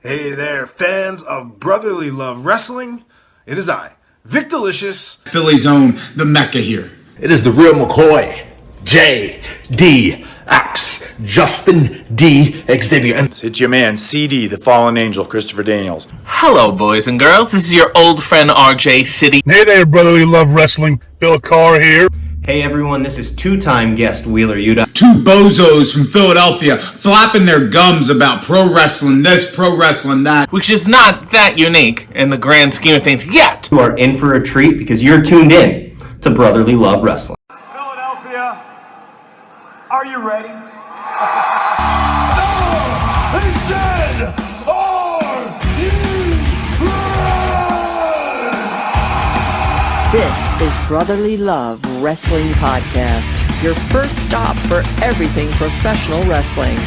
Hey there, fans of Brotherly Love Wrestling. It is I, Vic Delicious. Philly's own, the Mecca here. It is the real McCoy, J.D.X. Justin D. Xavier. And it's your man, CD, the Fallen Angel, Christopher Daniels. Hello, boys and girls. This is your old friend RJ City. Hey there, Brotherly Love Wrestling. Bill Carr here. Hey everyone, this is two-time guest Wheeler Yuta. Two bozos from Philadelphia flapping their gums about pro wrestling this, pro wrestling that. Which is not that unique in the grand scheme of things yet. You are in for a treat because you're tuned in to Brotherly Love Wrestling. Philadelphia, are you ready? No! They said, are you ready? This is Brotherly Love Wrestling Podcast, your first stop for everything professional wrestling.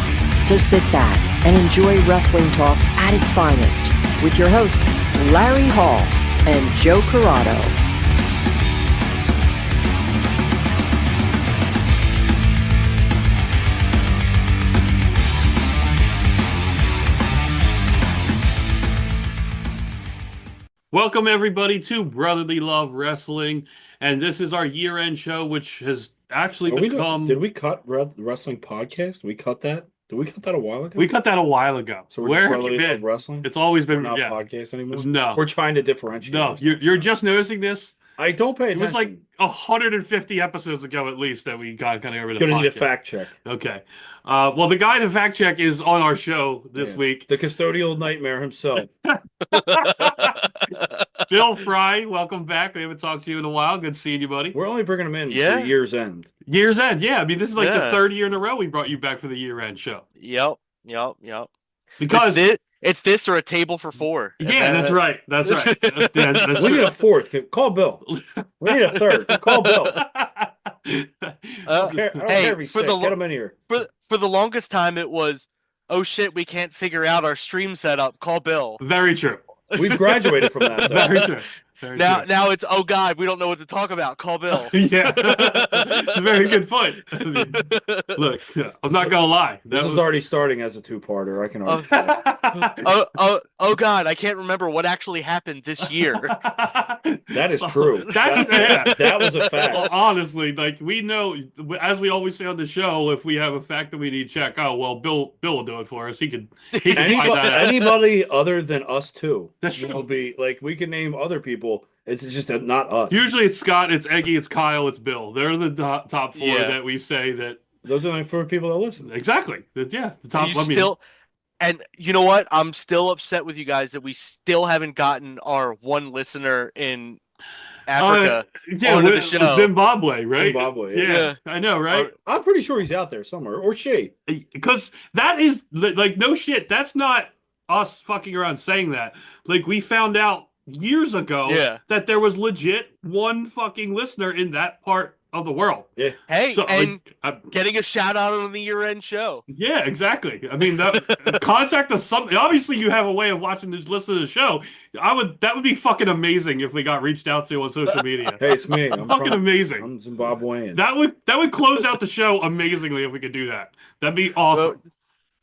So sit back and enjoy wrestling talk at its finest with your hosts, Larry Hall and Joe Corrado. Welcome, everybody, to Brotherly Love Wrestling, and this is our year-end show, which has actually become... Did we cut Wrestling Podcast? Did we cut that? Did we cut that a while ago? We cut that a while ago. So we're Where just have you Brotherly been? Love Wrestling? It's always been... We're not podcast anymore? No. We're trying to differentiate. No, you're just noticing this? I don't pay attention. It was like 150 episodes ago, at least, that we got kind of over the podcast. Gonna need a fact check. Okay. Well, the guy to fact check is on our show this week. The custodial nightmare himself. Bill Fry, welcome back. We haven't talked to you in a while. Good seeing you, buddy. We're only bringing him in for year's end. Year's end, yeah. I mean, this is like the third year in a row we brought you back for the year-end show. Yep. Because it's this or a table for four. Yeah, that's right. That's right. That's we need a fourth. Call Bill. We need a third. Call Bill. I don't care if he's sick. Get him in here. For the longest time, it was, oh shit, we can't figure out our stream setup. Call Bill. Very true. We've graduated from that, though. Very true. Now it's, oh god, we don't know what to talk about. Call Bill. Yeah, it's a very good point. I mean, look, I'm not gonna lie. This is already starting as a two-parter. I can already oh god, I can't remember what actually happened this year. That is true. That was a fact. Well, honestly, like we know, as we always say on the show, if we have a fact that we need to check, oh well, Bill will do it for us. He can find that out. Anybody other than us two. That's true. Will be like we can name other people. It's just not us. Usually it's Scott, it's Eggy, it's Kyle, it's Bill. They're the top four that we say that. Those are the four people that listen. Exactly. Yeah, the top. And you know what? I'm still upset with you guys that we still haven't gotten our one listener in Africa onto the show. Zimbabwe, right? Zimbabwe. Yeah, I know, right? I'm pretty sure he's out there somewhere, or she. Because that is like no shit. That's not us fucking around saying that. Like we found out years ago that there was legit one fucking listener in that part of the world. Yeah. Hey, so, getting a shout out on the year-end show. Yeah, exactly. I mean, contact us. Obviously, you have a way of listen to the show. That would be fucking amazing if we got reached out to on social media. Hey, it's me. I'm fucking amazing. I'm Zimbabwean. That would close out the show amazingly if we could do that. That'd be awesome. Well,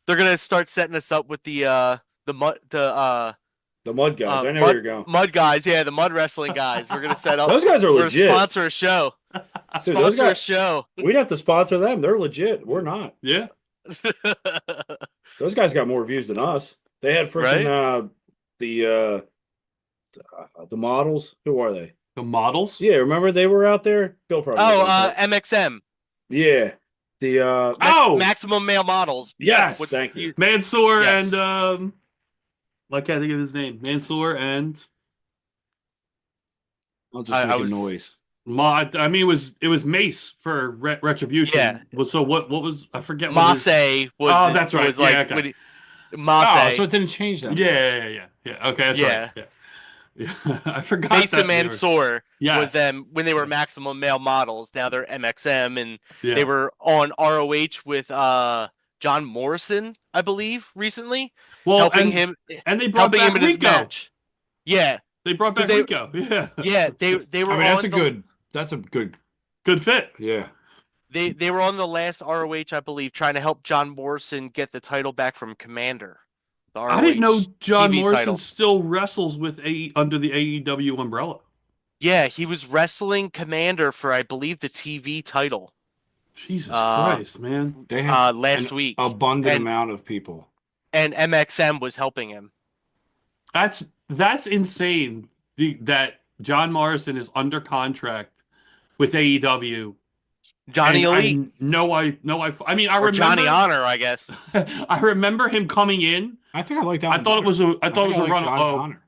they're gonna start setting us up with the mud guys. I know where you're going. Mud guys, yeah, the mud wrestling guys. We're gonna set up. Those guys are legit. Sponsor a show. Dude, sponsor a show. We'd have to sponsor them. They're legit. We're not. Yeah. Those guys got more views than us. They had freaking the models. Who are they? The models? Yeah, remember they were out there. Bill probably. MXM. Yeah. The Maximum Male Models. Yes. Thank you. Mansoor and I can't think of his name. Mansoor and I'll just make a noise. I mean, it was Mace for Retribution. Yeah. So what was I forget? Mace was. Oh, that's right. Was like okay. Mace. Oh, so it didn't change that. Yeah. Okay, that's right. Yeah. I forgot. Mace and Mansoor was them when they were Maximum Male Models. Now they're MXM, and they were on ROH with John Morrison, I believe, recently. Well, helping him, and they brought back him in his match. Yeah, they brought back Rico. Yeah, they were. I mean, that's a good fit. Yeah. They were on the last ROH, I believe, trying to help John Morrison get the title back from Commander. The I didn't know ROH John TV Morrison title. still wrestles with under the AEW umbrella. Yeah, he was wrestling Commander for, I believe, the TV title. Jesus Christ, man! They have last an week, abundant amount of people, and MXM was helping him. That's insane. That John Morrison is under contract with AEW. Johnny and Elite. I mean, I remember Johnny Honor, I guess. I remember him coming in. I think I like that. I thought it was a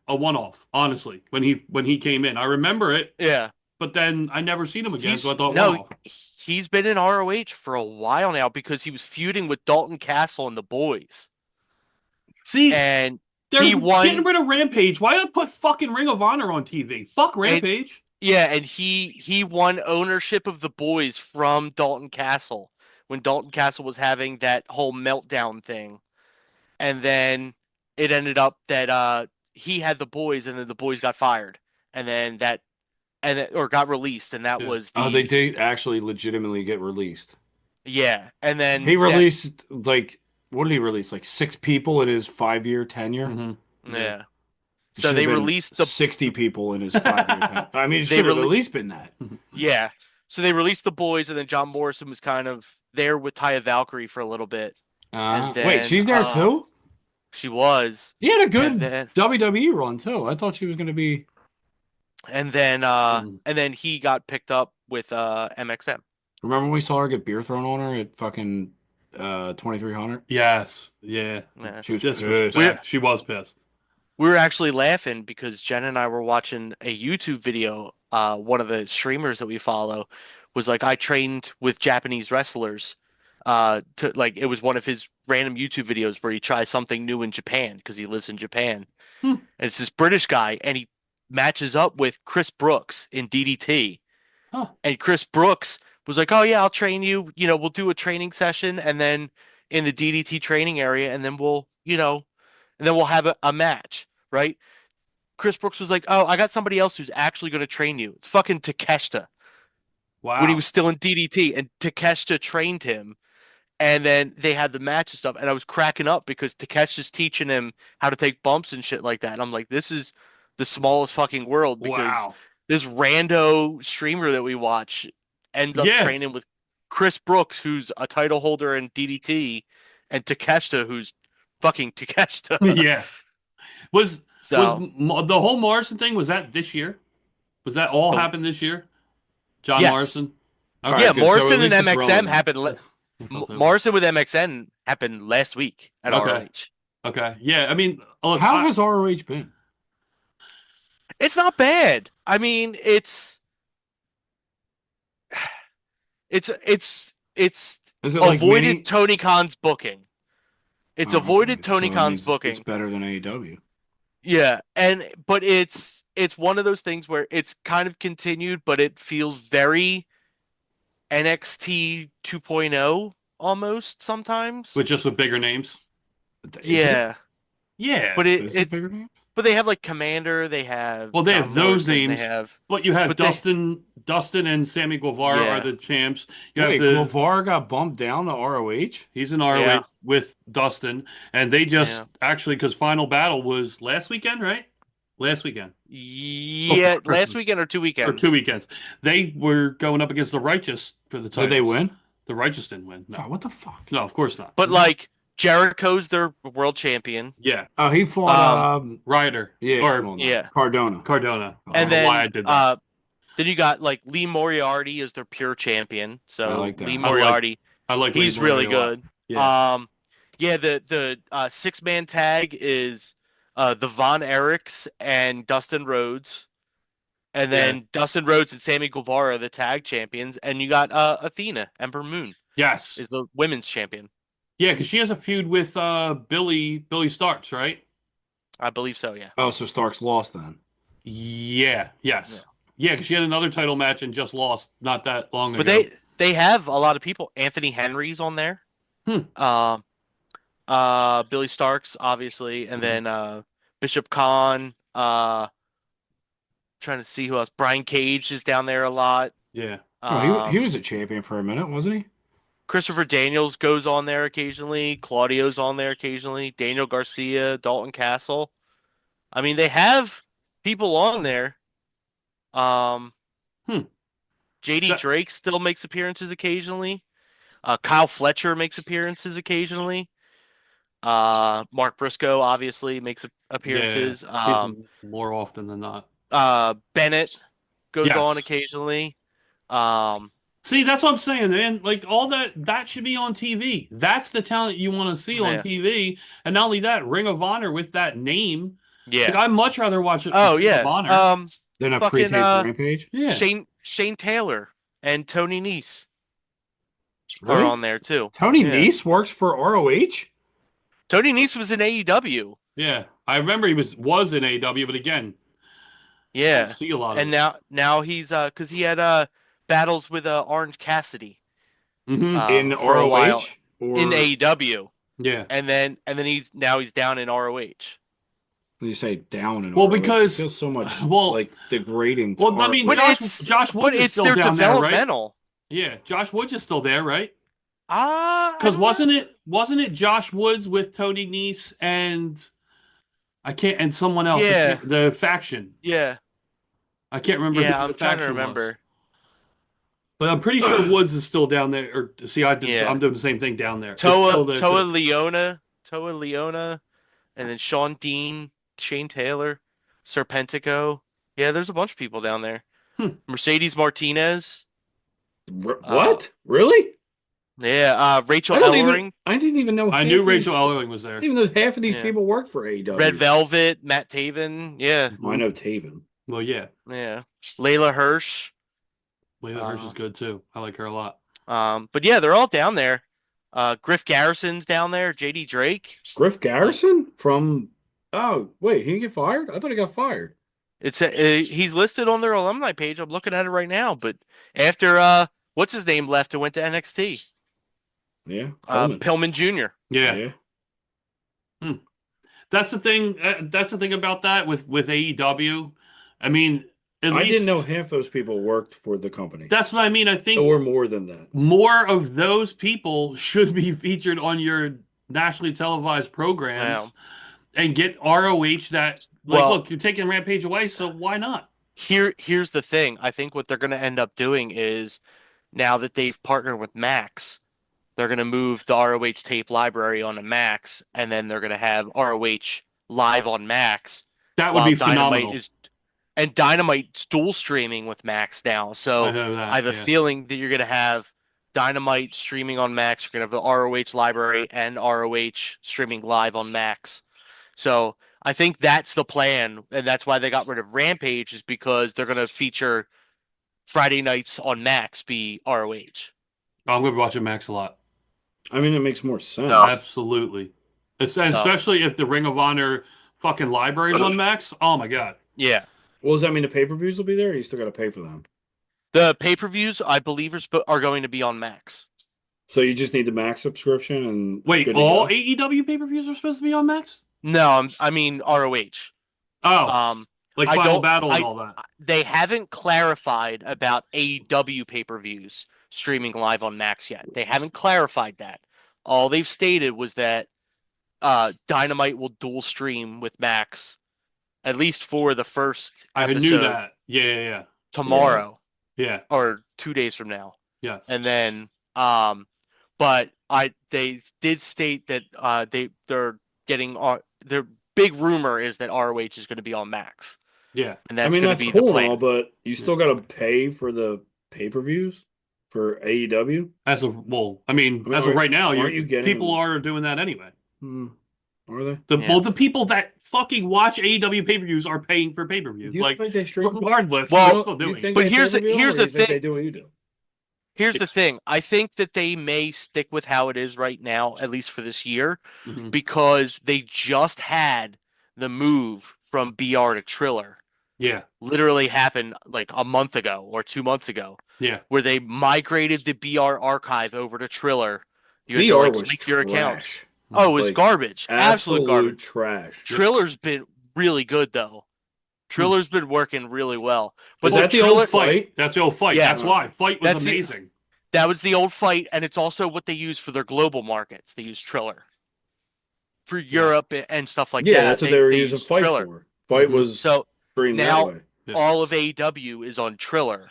a one-off. Honestly, when he came in, I remember it. Yeah, but then I never seen him again. So I thought, he's been in ROH for a while now because he was feuding with Dalton Castle and the Boys. See, and they're getting rid of Rampage. Why not put fucking Ring of Honor on TV? Fuck Rampage. And he won ownership of the Boys from Dalton Castle when Dalton Castle was having that whole meltdown thing. And then it ended up that he had the Boys, and then the Boys got fired, or got released, and that was the... they did actually legitimately get released. Yeah, and then he released what did he release? Like 6 people in his 5-year tenure. Mm-hmm. Yeah. So they released 60 people in his 5-year tenure. I mean, it should have at least been that. Yeah. So they released the Boys, and then John Morrison was kind of there with Taya Valkyrie for a little bit. Wait, she's there too? She was. He had a good WWE run too. I thought she was going to be. And then he got picked up with MXM. Remember when we saw her get beer thrown on her at fucking 2300? Yes. Yeah. She was pissed. She was pissed. We were actually laughing because Jen and I were watching a YouTube video. One of the streamers that we follow was like, I trained with Japanese wrestlers. It was one of his random YouTube videos where he tries something new in Japan because he lives in Japan. And it's this British guy, and he matches up with Chris Brooks in DDT. And Chris Brooks was like, oh yeah, I'll train you. We'll do a training session, and then in the DDT training area, and then we'll have a match, right? Chris Brooks was like, oh, I got somebody else who's actually going to train you. It's fucking Takeshita. Wow. When he was still in DDT, and Takeshita trained him. And then they had the match and stuff, and I was cracking up because Takeshita's teaching him how to take bumps and shit like that. And I'm like, this is the smallest fucking world because this rando streamer that we watch ends up training with Chris Brooks, who's a title holder in DDT, and Takeshita, who's fucking Takeshita. Yeah. Was the whole Morrison thing, was that this year? Was that all happened this year? John Morrison? Okay. Morrison and MXM happened. Morrison with MXN happened last week at ROH. Okay. Yeah, I mean, look, how has ROH been? It's not bad. I mean, it's avoided Tony Khan's booking. It's avoided Tony Khan's booking. It's better than AEW. Yeah, but it's one of those things where it's kind of continued, but it feels very NXT 2.0 almost sometimes. With bigger names. Yeah. Yeah. But but they have like Commander, they have they have those names. You have Dustin and Sammy Guevara are the champs. Guevara got bumped down to ROH? He's in ROH with Dustin, and they just actually, because Final Battle was last weekend, right? Last weekend. Yeah, last weekend or 2 weekends. Or 2 weekends. They were going up against the Righteous for the title. Did they win? The Righteous didn't win. No. What the fuck? No, of course not. But Jericho's their world champion. Yeah. Oh, he fought Ryder. Yeah. Cardona. And then why I did that. Then you got Lee Moriarty as their pure champion. So I like that. Lee Moriarty. I like he's Lee really Moriarty good. Yeah. The 6-man tag is the Von Erichs and Dustin Rhodes. And then Dustin Rhodes and Sammy Guevara are the tag champions. And you got Athena, Ember Moon. Yes. Is the women's champion. Yeah, because she has a feud with Billy Starks, right? I believe so, yeah. Oh, so Starks lost then. Yeah, yes. Yeah, because she had another title match and just lost not that long ago. But they have a lot of people. Anthony Henry's on there. Billy Starks, obviously. And then Bishop Khan. Trying to see who else. Brian Cage is down there a lot. Yeah. He was a champion for a minute, wasn't he? Christopher Daniels goes on there occasionally. Claudio's on there occasionally. Daniel Garcia, Dalton Castle. I mean, they have people on there. JD Drake still makes appearances occasionally. Kyle Fletcher makes appearances occasionally. Mark Briscoe obviously makes appearances. Yeah, more often than not. Bennett goes on occasionally. See, that's what I'm saying, man. Like all that should be on TV. That's the talent you want to see on TV. And not only that, Ring of Honor with that name. Yeah, like, I'd much rather watch it. Oh Ring yeah, of Honor. Then a pre-taped Rampage. Yeah, Shane Taylor and Tony Nese Really? are on there too. Tony Nese works for ROH. Tony Nese was in AEW. Yeah, I remember he was in AEW, but again, yeah, don't see a lot of and it. now he's because he had battles with Orange Cassidy in for ROH a while or in AEW. Yeah, and then he's down in ROH. When you say down in Well, ROH, because- it feels so much well- like degrading. To Well, I mean, ROH. Josh Woods is it's still their down there, right? developmental. Yeah, Josh Woods is still there, right? Because wasn't it Josh Woods with Tony Nese and someone else? Yeah. The faction. Yeah, I can't remember. yeah, who I'm the trying to faction was. remember. But I'm pretty sure Woods is still down there. Or see, I'm doing the same thing down there. It's still there, Toa too. Leona, and then Sean Dean, Shane Taylor, Serpentico. Yeah, there's a bunch of people down there. Mercedes Martinez. What? Really? Yeah, Rachel I Ellering. didn't even know. I knew Rachel Ellering was there. Even though half of these Yeah. people work for AEW. Red Velvet, Matt Taven. Yeah. Well, I know Taven. Well, yeah. Yeah. Layla Hirsch. Layla Hirsch is good too. I like her a lot. But yeah, they're all down there. Griff Garrison's down there. JD Drake. Griff Garrison from. Oh wait, he didn't get fired. I thought he got fired. It's he's listed on their alumni page. I'm looking at it right now. But after what's his name left and went to NXT. Yeah. Pillman Jr. Yeah. That's the thing. That's the thing about that with AEW. I mean, I didn't know half those people worked for the company. That's what I mean. I think or more than that. More of those people should be featured on your nationally televised programs and get ROH that. Like, look, you're taking Rampage away, so why not? Here's the thing. I think what they're going to end up doing is now that they've partnered with Max, they're going to move the ROH tape library onto Max, and then they're going to have ROH live on Max. That would be phenomenal. And Dynamite's dual streaming with Max now. So I have a feeling that you're going to have Dynamite streaming on Max. You're going to have the ROH library and ROH streaming live on Max. So I think that's the plan, and that's why they got rid of Rampage, is because they're going to feature Friday nights on Max be ROH. I'm going to be watching Max a lot. I mean, it makes more sense. No. Absolutely. Especially if the Ring of Honor fucking library is on Max. Oh, my God. Yeah. Well, does that mean the pay-per-views will be there, or you still got to pay for them? The pay-per-views, I believe, are going to be on Max. So you just need the Max subscription and wait, all AEW pay-per-views are supposed to be on Max? No, I mean ROH. Oh, like Final Battle and all that. They haven't clarified about AEW pay-per-views streaming live on Max yet. They haven't clarified that. All they've stated was that Dynamite will dual stream with Max, at least for the first episode. I knew that. Yeah. Tomorrow. Yeah. Or 2 days from now. Yes. And then, but they did state that they're getting their big rumor is that ROH is going to be on Max. Yeah. And that's going to be cool the plan. and all, but you still got to pay for the pay-per-views for AEW. As of right now, people are doing that anyway. Are they? The people that fucking watch AEW pay-per-views are paying for pay-per-views. You think they stream them? Regardless, Well, they're still doing it. but here's the thing. They do what you do. Here's the thing. I think that they may stick with how it is right now, at least for this year, because they just had the move from BR to Triller. Yeah. Literally happened like a month ago or 2 months ago. Yeah. Where they migrated the BR archive over to Triller. You had BR to was link your trash. accounts. Oh, it was garbage. Absolute garbage. Trash. Triller's been really good though. Triller's been working really well. But Is that the old fight? That's the old fight. Yes. That's why. Fight was That's amazing. That was the old Fight, and it's also what they use for their global markets. They use Triller for Europe and stuff like that. Yeah, that's what they were using use Fight Triller. for. Fight was So streamed that now way. all of AEW is on Triller.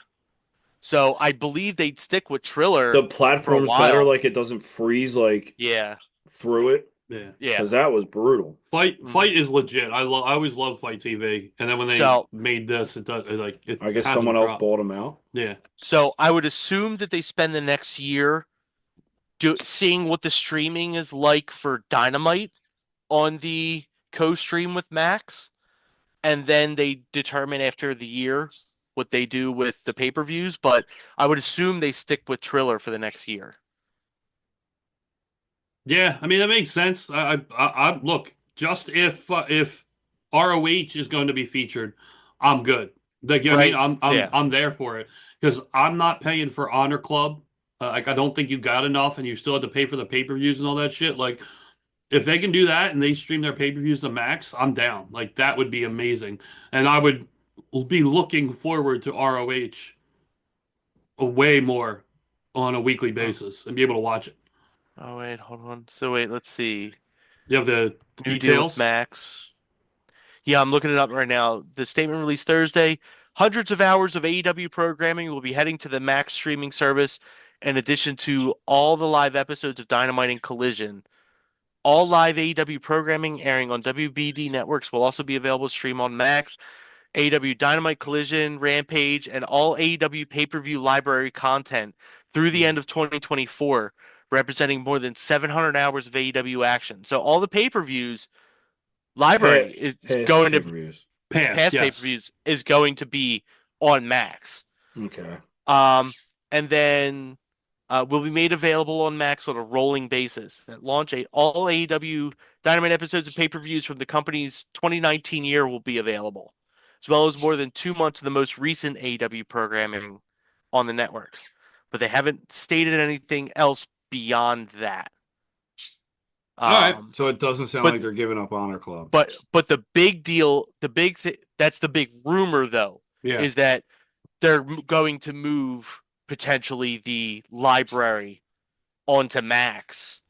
So I believe they'd stick with Triller. The platform's for a while. better, like it doesn't freeze through it. Yeah, because that was brutal. Fight is legit. I always love Fight TV, and then when they made this, it does like. I guess someone else bought them out. Yeah. So I would assume that they spend the next year seeing what the streaming is like for Dynamite on the co-stream with Max, and then they determine after the year what they do with the pay-per-views. But I would assume they stick with Triller for the next year. Yeah, I mean that makes sense. I look, just if ROH is going to be featured, I'm good. Like, you know what I mean, I'm there for it because I'm not paying for Honor Club. Like, I don't think you got enough, and you still have to pay for the pay-per-views and all that shit. Like, if they can do that and they stream their pay-per-views to Max, I'm down. Like, that would be amazing, and I would be looking forward to ROH way more on a weekly basis and be able to watch it. Oh wait, hold on. So wait, let's see. You have the New details? deal with Max. Yeah, I'm looking it up right now. The statement released Thursday. Hundreds of hours of AEW programming will be heading to the Max streaming service, in addition to all the live episodes of Dynamite and Collision. All live AEW programming airing on WBD networks will also be available to stream on Max. AEW Dynamite, Collision, Rampage, and all AEW pay-per-view library content through the end of 2024, representing more than 700 hours of AEW action. So all the pay-per-views library is going to past pay-per-views is going to be on Max. Okay. And then will be made available on Max on a rolling basis. At launch, all AEW Dynamite episodes of pay-per-views from the company's 2019 year will be available, as well as more than 2 months of the most recent AEW programming on the networks. But they haven't stated anything else beyond that. All right. So it doesn't sound like they're giving up Honor Club. But the big deal, that's the big rumor, though, is that they're going to move potentially the library onto Max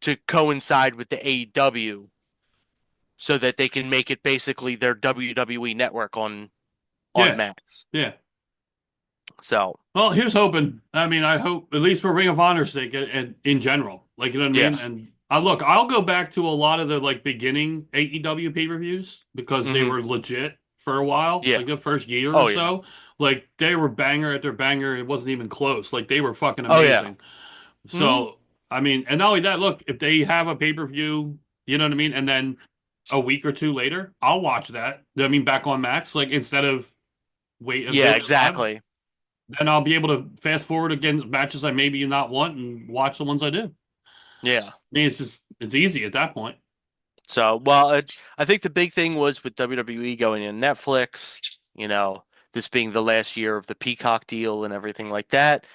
to coincide with the AEW, so that they can make it basically their WWE network on Max. Yeah. So, well, here's hoping. I mean, I hope, at least for Ring of Honor's sake, and in general, like, you know what I mean. And I'll go back to a lot of the beginning AEW pay-per-views because they were legit for a while. Yeah. Like the first year or so, like they were banger after banger. It wasn't even close. Like they were fucking amazing. So I mean, and not only that, look, if they have a pay-per-view, you know what I mean, and then a week or two later, I'll watch that. I mean, back on Max, like instead of wait. Yeah, exactly. Then I'll be able to fast forward against matches I maybe not want and watch the ones I do. Yeah. I mean, it's easy at that point. So, well, I think the big thing was with WWE going in Netflix, this being the last year of the Peacock deal and everything like that,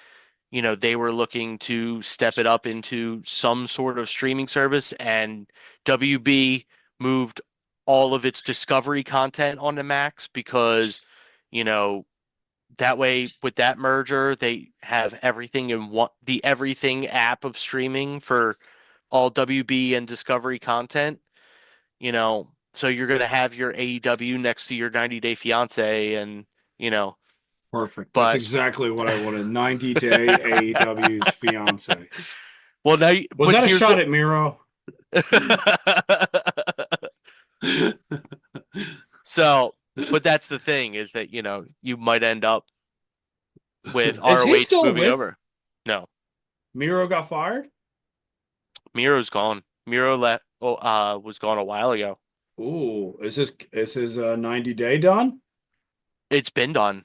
they were looking to step it up into some sort of streaming service, and WB moved all of its Discovery content onto Max because, that way, with that merger, they have everything in the Everything app of streaming for all WB and Discovery content. So you're going to have your AEW next to your 90 Day Fiance, and perfect. That's exactly what I wanted. 90 Day AEW's Fiance. Well, now was that a shot at Miro? So. But that's the thing, is that you might end up with ROH moving over. No, Miro got fired. Miro's gone. Miro was gone a while ago. Ooh, is his 90 day done? It's been done.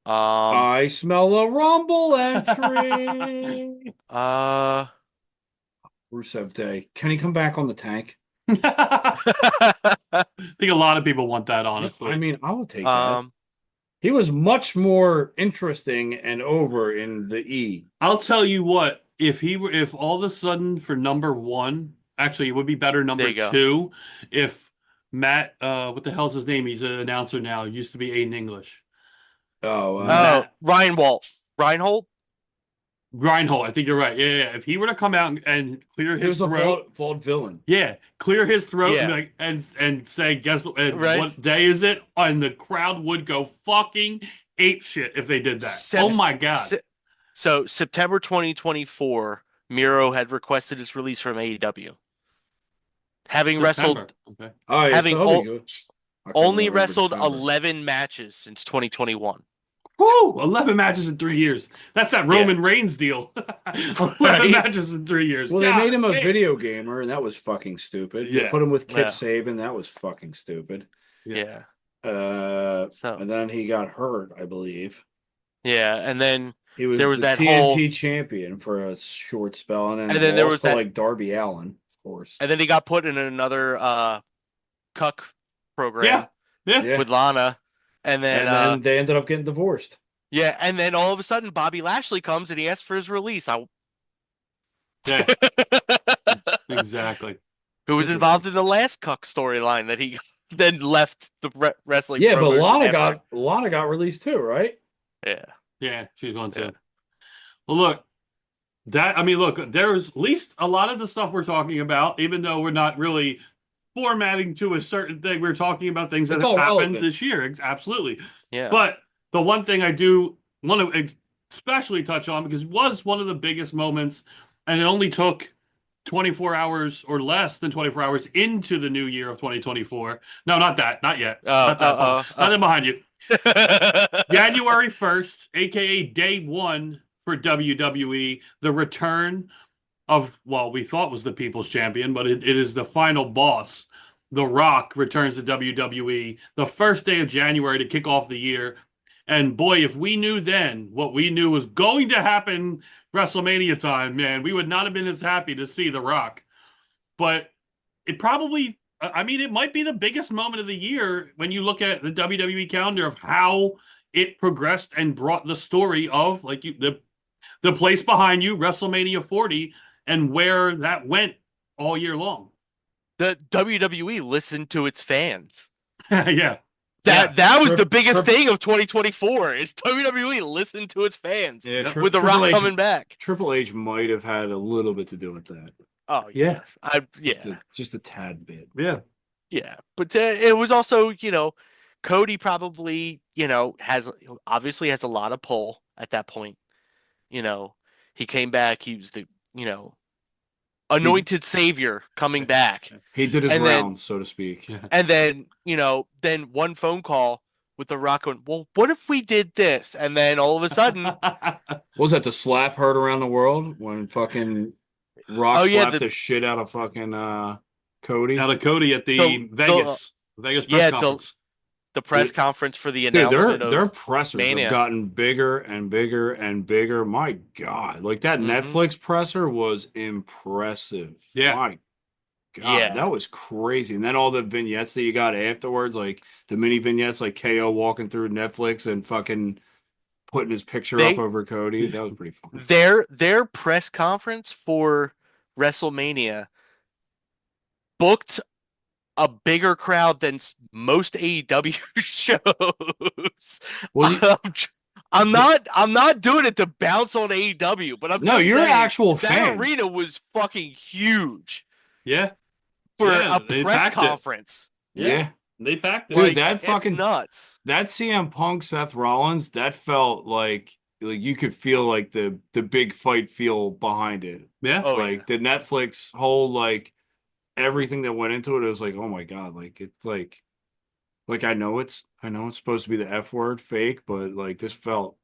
I smell a Rumble entry. Rusev Day. Can he come back on the tank? I think a lot of people want that, honestly. I mean, I will take that. He was much more interesting and over in the E. I'll tell you what, if all of a sudden for number one, actually it would be better number two, if Matt, what the hell's his name? He's an announcer now. He used to be Aiden English. Oh, Reinhold. Reinhold, I think you're right. Yeah. If he were to come out and clear He his was a throat, vaudevillain. yeah, clear his throat Yeah. and, like, and say, guess what? Right. What day is it? And the crowd would go fucking ape shit if they did that. Oh my god! So September 2024, Miro had requested his release from AEW, having September. wrestled, Okay. Oh, yeah, having so he'll be good. only November, wrestled December. 11 matches since 2021. Woo! 11 matches in 3 years. That's that Roman Reigns deal. 11 matches in 3 years. Well, they God, made him a damn. video gamer, and that was fucking stupid. They Yeah. put him with Kip Yeah. Saban. That was fucking stupid. Yeah. And then he got hurt, I believe. Yeah, and then He was there was the that TNT whole champion for a short spell, and then there was to, that like Darby Allin, of course. and then he got put in another cuck program Yeah. with Lana, and then they ended up getting divorced. yeah, and then all of a sudden Bobby Lashley comes and he asks for his release. Yeah. Exactly. Who was involved in the last cuck storyline that he then left the wrestling. Yeah, but promotion Lana got released too, right? Yeah. Yeah, she's going to. Well, look, there's at least a lot of the stuff we're talking about, even though we're not really formatting to a certain thing. We're talking about things that It's have all happened relevant. this year. Absolutely. Yeah. But the one thing I do want to especially touch on, because it was one of the biggest moments, and it only took 24 hours or less than 24 hours into the new year of 2024. No, not that. Not yet. Not that. Nothing behind you. January 1st, aka day one for WWE, the return of, well, we thought was the People's Champion, but it is the final boss. The Rock returns to WWE the first day of January to kick off the year. And boy, if we knew then what we knew was going to happen WrestleMania time, man, we would not have been as happy to see The Rock. But it probably, I mean, it might be the biggest moment of the year when you look at the WWE calendar of how it progressed and brought the story of, like, the place behind you, WrestleMania 40, and where that went all year long. The WWE listened to its fans. Yeah. That was the biggest thing of 2024. Is WWE listened to its fans with The Rock coming back. Triple H might have had a little bit to do with that. Oh yeah, just a tad bit. Yeah, but it was also, Cody probably, obviously has a lot of pull at that point. He came back. He was the, anointed savior coming back. He did his rounds, so to speak. And then, then one phone call with The Rock going, well, what if we did this? And then all of a sudden... What was that, the slap heard around the world? When fucking Rock slapped the shit out of fucking Cody? Out of Cody at the Vegas press conference. The press conference for the announcement their pressers Mania. have gotten bigger and bigger and bigger. My God. Like that Netflix presser was impressive. Yeah. My God, that was crazy. And then all the vignettes that you got afterwards, like the mini vignettes, like KO walking through Netflix and fucking putting his picture up over Cody. That was pretty fun. Their press conference for WrestleMania booked a bigger crowd than most AEW shows. Well, I'm not doing it to bounce on AEW, but I'm just you're saying, an actual that fan. arena was fucking huge. Yeah. For a press conference. Yeah. They packed it. Dude, that fucking nuts. That CM Punk Seth Rollins, that felt like you could feel like the big fight feel behind it. Yeah. The Netflix whole everything that went into it, was like, oh my God, it's like I know it's supposed to be the F word fake, but this felt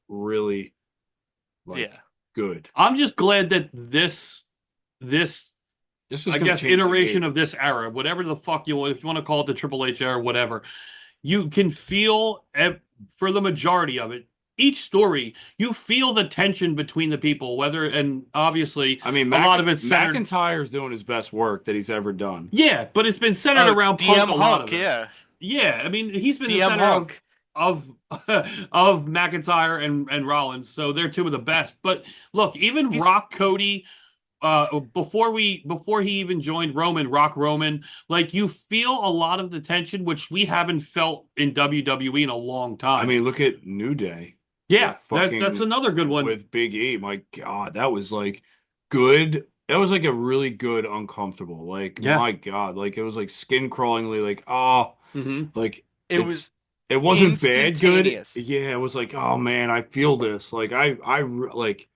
really good. I'm just glad that this is, I guess, iteration of this era, whatever the fuck if you want to call it the Triple H era, whatever, you can feel for the majority of it. Each story, you feel the tension between the people, and obviously, I mean, a lot of it's centered. McIntyre's doing his best work that he's ever done. Yeah, but it's been centered around Punk a lot of it. Yeah, I mean, he's been the center of McIntyre and Rollins, so they're two of the best. But look, even Rock Cody, before he even joined Rock Roman, you feel a lot of the tension, which we haven't felt in WWE in a long time. I mean, look at New Day. Yeah, fucking that's another good one. with Big E. My God, that was like good. That was like a really good uncomfortable. Like Yeah. my God, like it was like skin crawlingly. Like oh, like It was it wasn't bad good. instantaneous. Yeah, it was like oh man, I feel this. Like like,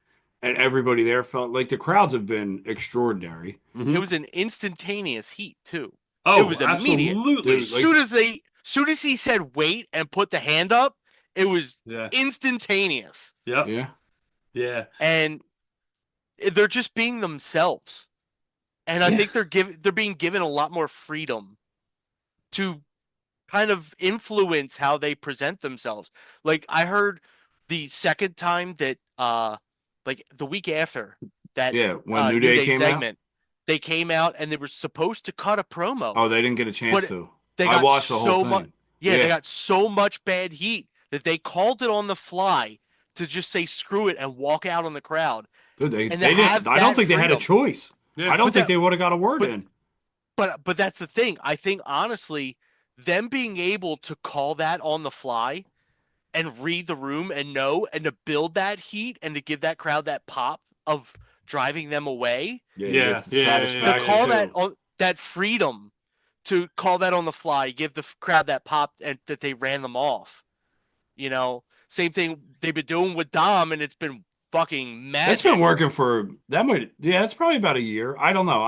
and everybody there felt like the crowds have been extraordinary. It was an instantaneous heat too. Oh, it was immediate. absolutely. As soon as he said wait and put the hand up, it was instantaneous. Yep. Yeah. Yeah. And they're just being themselves. And I think they're being given a lot more freedom to kind of influence how they present themselves. Like I heard the second time that like the week after that when New Day came segment, they came out and they were supposed to cut a promo. Oh, they didn't get a chance to. I watched the whole thing. They got so much bad heat that they called it on the fly to just say screw it and walk out on the crowd. Dude, they and didn't. I don't think they had a choice. Yeah. I don't think they would have got a word in. But that's the thing. I think honestly, them being able to call that on the fly and read the room and know and to build that heat and to give that crowd that pop of driving them away. To call that freedom to call that on the fly, give the crowd that pop and that they ran them off. You know, same thing they've been doing with Dom, and it's been fucking magic. It's been working for that might. Yeah, it's probably about a year. I don't know.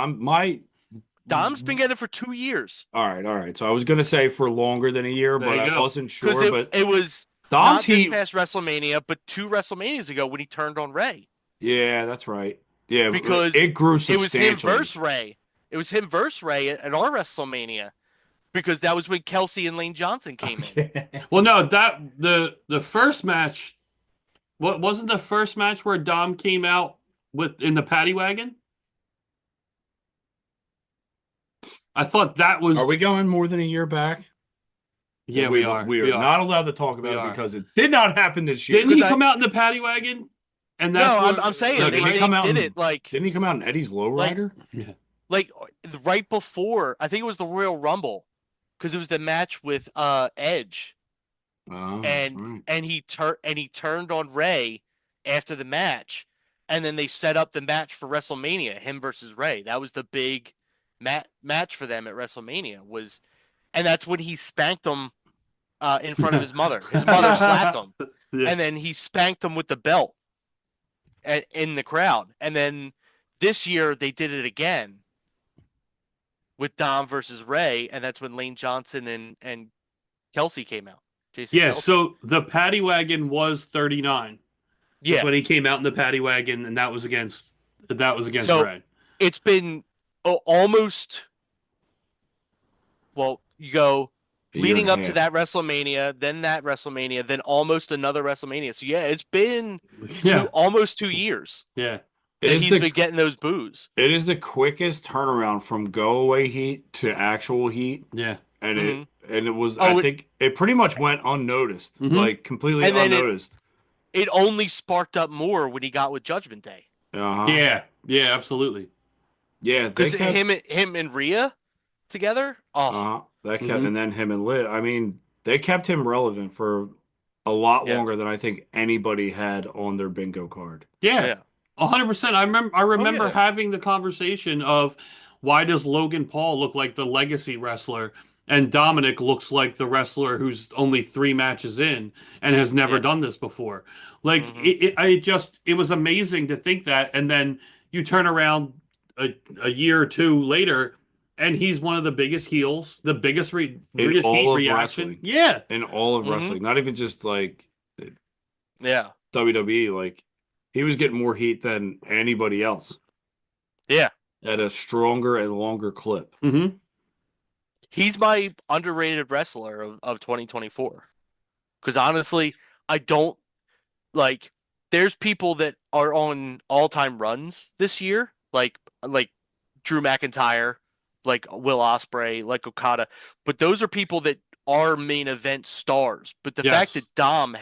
Dom's been getting it for 2 years. All right. So I was gonna say for longer than a year, but I wasn't sure. Because it was Dom's not this past WrestleMania, but 2 WrestleManias ago when he turned on Ray. Yeah, that's right. Yeah, because it grew substantially. It was him versus Ray. It was him versus Ray at our WrestleMania. Because that was when Kelsey and Lane Johnson came in. Well, no, that the first match, wasn't the first match where Dom came out in the paddy wagon? I thought that was. Are we going more than a year back? Yeah, we are. We are not allowed to talk about it because it did not happen this year. Didn't he come out in the paddy wagon? And that's I'm saying didn't he come out in Eddie's lowrider? Yeah. Like right before, I think it was the Royal Rumble. Because it was the match with Edge, and he turned on Ray after the match, and then they set up the match for WrestleMania, him versus Ray. That was the big match for them at WrestleMania and that's when he spanked him in front of his mother. His mother slapped him, and then he spanked him with the belt in the crowd. And then this year they did it again. With Dom versus Ray, and that's when Lane Johnson and Kelsey came out. Kelsey. So the paddy wagon was 39. Yeah, that's when he came out in the paddy wagon, and that was against Ray. It's been almost. Well, you go leading up to that WrestleMania, then almost another WrestleMania. So yeah, it's been almost 2 years. Yeah. He's been getting those boos. It is the quickest turnaround from go away heat to actual heat. Yeah. And it was I think it pretty much went unnoticed. Like completely unnoticed. It only sparked up more when he got with Judgment Day. Yeah, absolutely. Yeah, because him and Rhea together. That kept and then him and Liv. I mean, they kept him relevant for a lot longer than I think anybody had on their bingo card. Yeah. 100%. I remember having the conversation of why does Logan Paul look like the legacy wrestler and Dominic looks like the wrestler who's only 3 matches in and has never done this before. Like it was amazing to think that, and then you turn around a year or 2 later and he's one of the biggest heels, the biggest heat reaction. Wrestling. Yeah, in all of wrestling, not even just like WWE. Like he was getting more heat than anybody else. Yeah, at a stronger and longer clip. Mm-hmm. He's my underrated wrestler of 2024. Because honestly, I don't like. There's people that are on all-time runs this year, like Drew McIntyre, like Will Ospreay, like Okada. But those are people that are main event stars. But the fact that Dom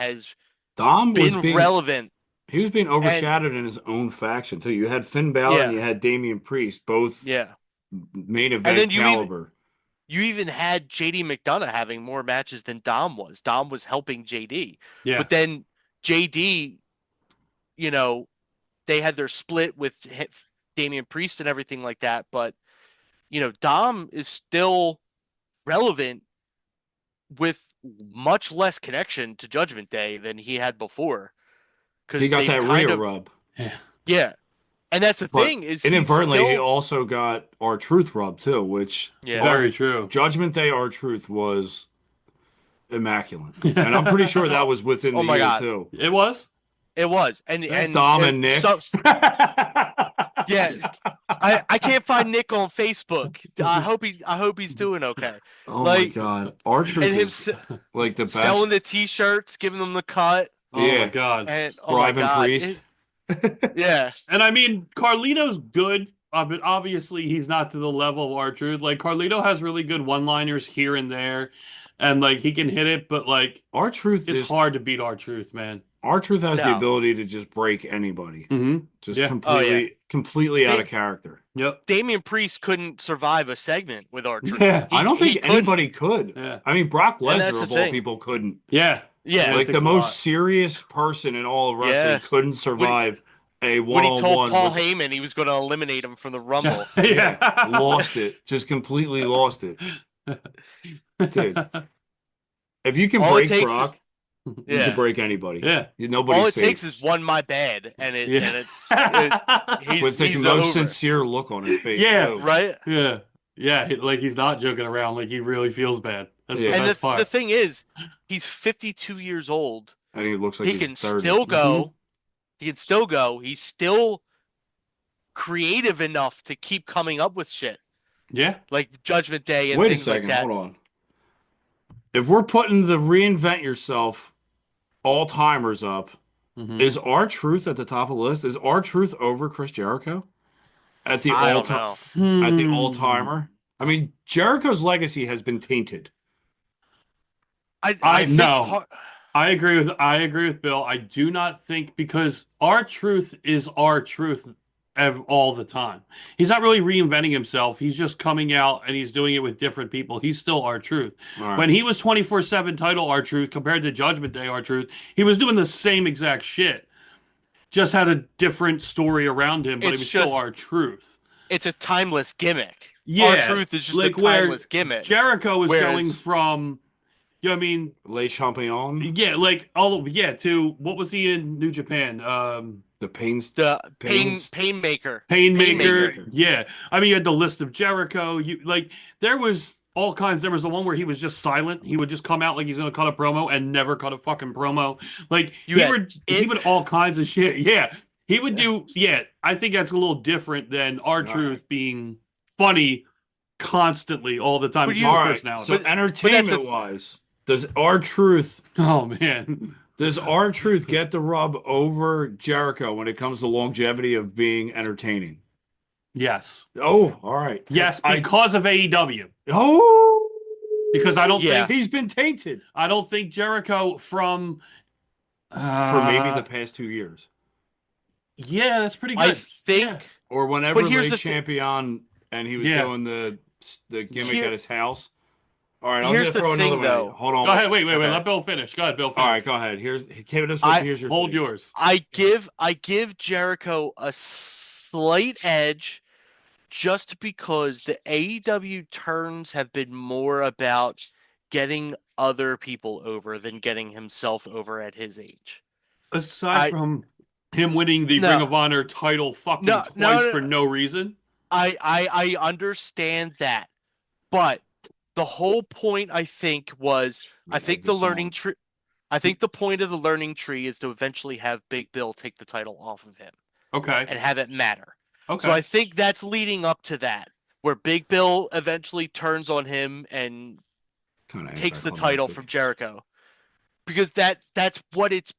been relevant. He was being overshadowed in his own faction too. You had Finn Balor and you had Damian Priest, both main event caliber. You even had JD McDonough having more matches than Dom was. Dom was helping JD. Yeah. But then JD, you know, they had their split with Damian Priest and everything like that, but you know, Dom is still relevant with much less connection to Judgment Day than he had before. He got that Rhea rub. Yeah. And that's the thing is inadvertently he still... also got R-Truth rub too, which very true. Judgment Day R-Truth was immaculate, and I'm pretty sure that was within the year too. It was. It was, and Dom and Nick. Yeah, I can't find Nick on Facebook. I hope he's doing okay. Oh my god, R-Truth and him is like the best. Selling the T-shirts, giving them the cut. Oh my god, and bribing Priest. Yeah, and I mean Carlito's good, but obviously he's not to the level of R-Truth. Like Carlito has really good one-liners here and there, and like he can hit it, but like R-Truth is hard to beat R-Truth, man. R-Truth has the ability to just break anybody. Just completely out of character. Yep. Damian Priest couldn't survive a segment with R-Truth. Yeah. I don't think anybody could. Yeah. I mean, Brock Lesnar of all people couldn't. Yeah. Yeah. Like the most serious person in all of wrestling couldn't survive a one-on-one. When he told Paul Heyman he was going to eliminate him from the Rumble. Lost it. Just completely lost it. Dude. If you can break Brock... You can break anybody. Yeah. Nobody. All it takes is one my bad, and it's with the most sincere look on his face. Yeah. Too. Right. Yeah. Yeah. Like he's not joking around. Like he really feels bad. That's the best part. The thing is, he's 52 years old, and he looks like he can still go. He can still go. He's still creative enough to keep coming up with shit. Yeah. Like Judgment Day and Wait things a second. like that. Hold on. If we're putting the reinvent yourself all-timers up, is R-Truth at the top of the list? Is R-Truth over Chris Jericho? At the all-timer? I mean, Jericho's legacy has been tainted. I agree with Bill. I do not think, because R-Truth is R-Truth all the time. He's not really reinventing himself. He's just coming out and he's doing it with different people. He's still R-Truth. Right. When he was 24/7 title R-Truth compared to Judgment Day R-Truth, he was doing the same exact shit. Just had a different story around him, but he was still R-Truth. It's a timeless gimmick. Yeah. R-Truth is just like a timeless gimmick. Jericho was going from, you know what I mean? Les Champions? Yeah, like to what was he in New Japan? The Painmaker. Painmaker. Yeah. I mean, you had the list of Jericho. There was all kinds. There was the one where he was just silent. He would just come out like he's going to cut a promo and never cut a fucking promo. Like, he would all kinds of shit. Yeah. He would do, I think that's a little different than R-Truth being funny constantly all the time. Personality. So entertainment-wise, does R-Truth... Oh, man. Does R-Truth get the rub over Jericho when it comes to longevity of being entertaining? Yes. Oh, all right. Yes, because of AEW. Oh! Because I don't think... He's been tainted. I don't think Jericho from... for maybe the past 2 years. Yeah, that's pretty good. I think... Or whenever Le Champion and he was doing the gimmick at his house. All right, I'm going to throw another one. Hold on. Go ahead. Wait. Let Bill finish. Go ahead, Bill. Finish. All right, go ahead. Here's your hold yours. I give Jericho a slight edge just because the AEW turns have been more about getting other people over than getting himself over at his age. Aside from him winning the Ring of Honor title twice for no reason. I understand that. But the whole point, I think, was the learning tree. I think the point of the learning tree is to eventually have Big Bill take the title off of him. Okay. And have it matter. Okay. So I think that's leading up to that, where Big Bill eventually turns on him and takes the title from Jericho. Because that's what it's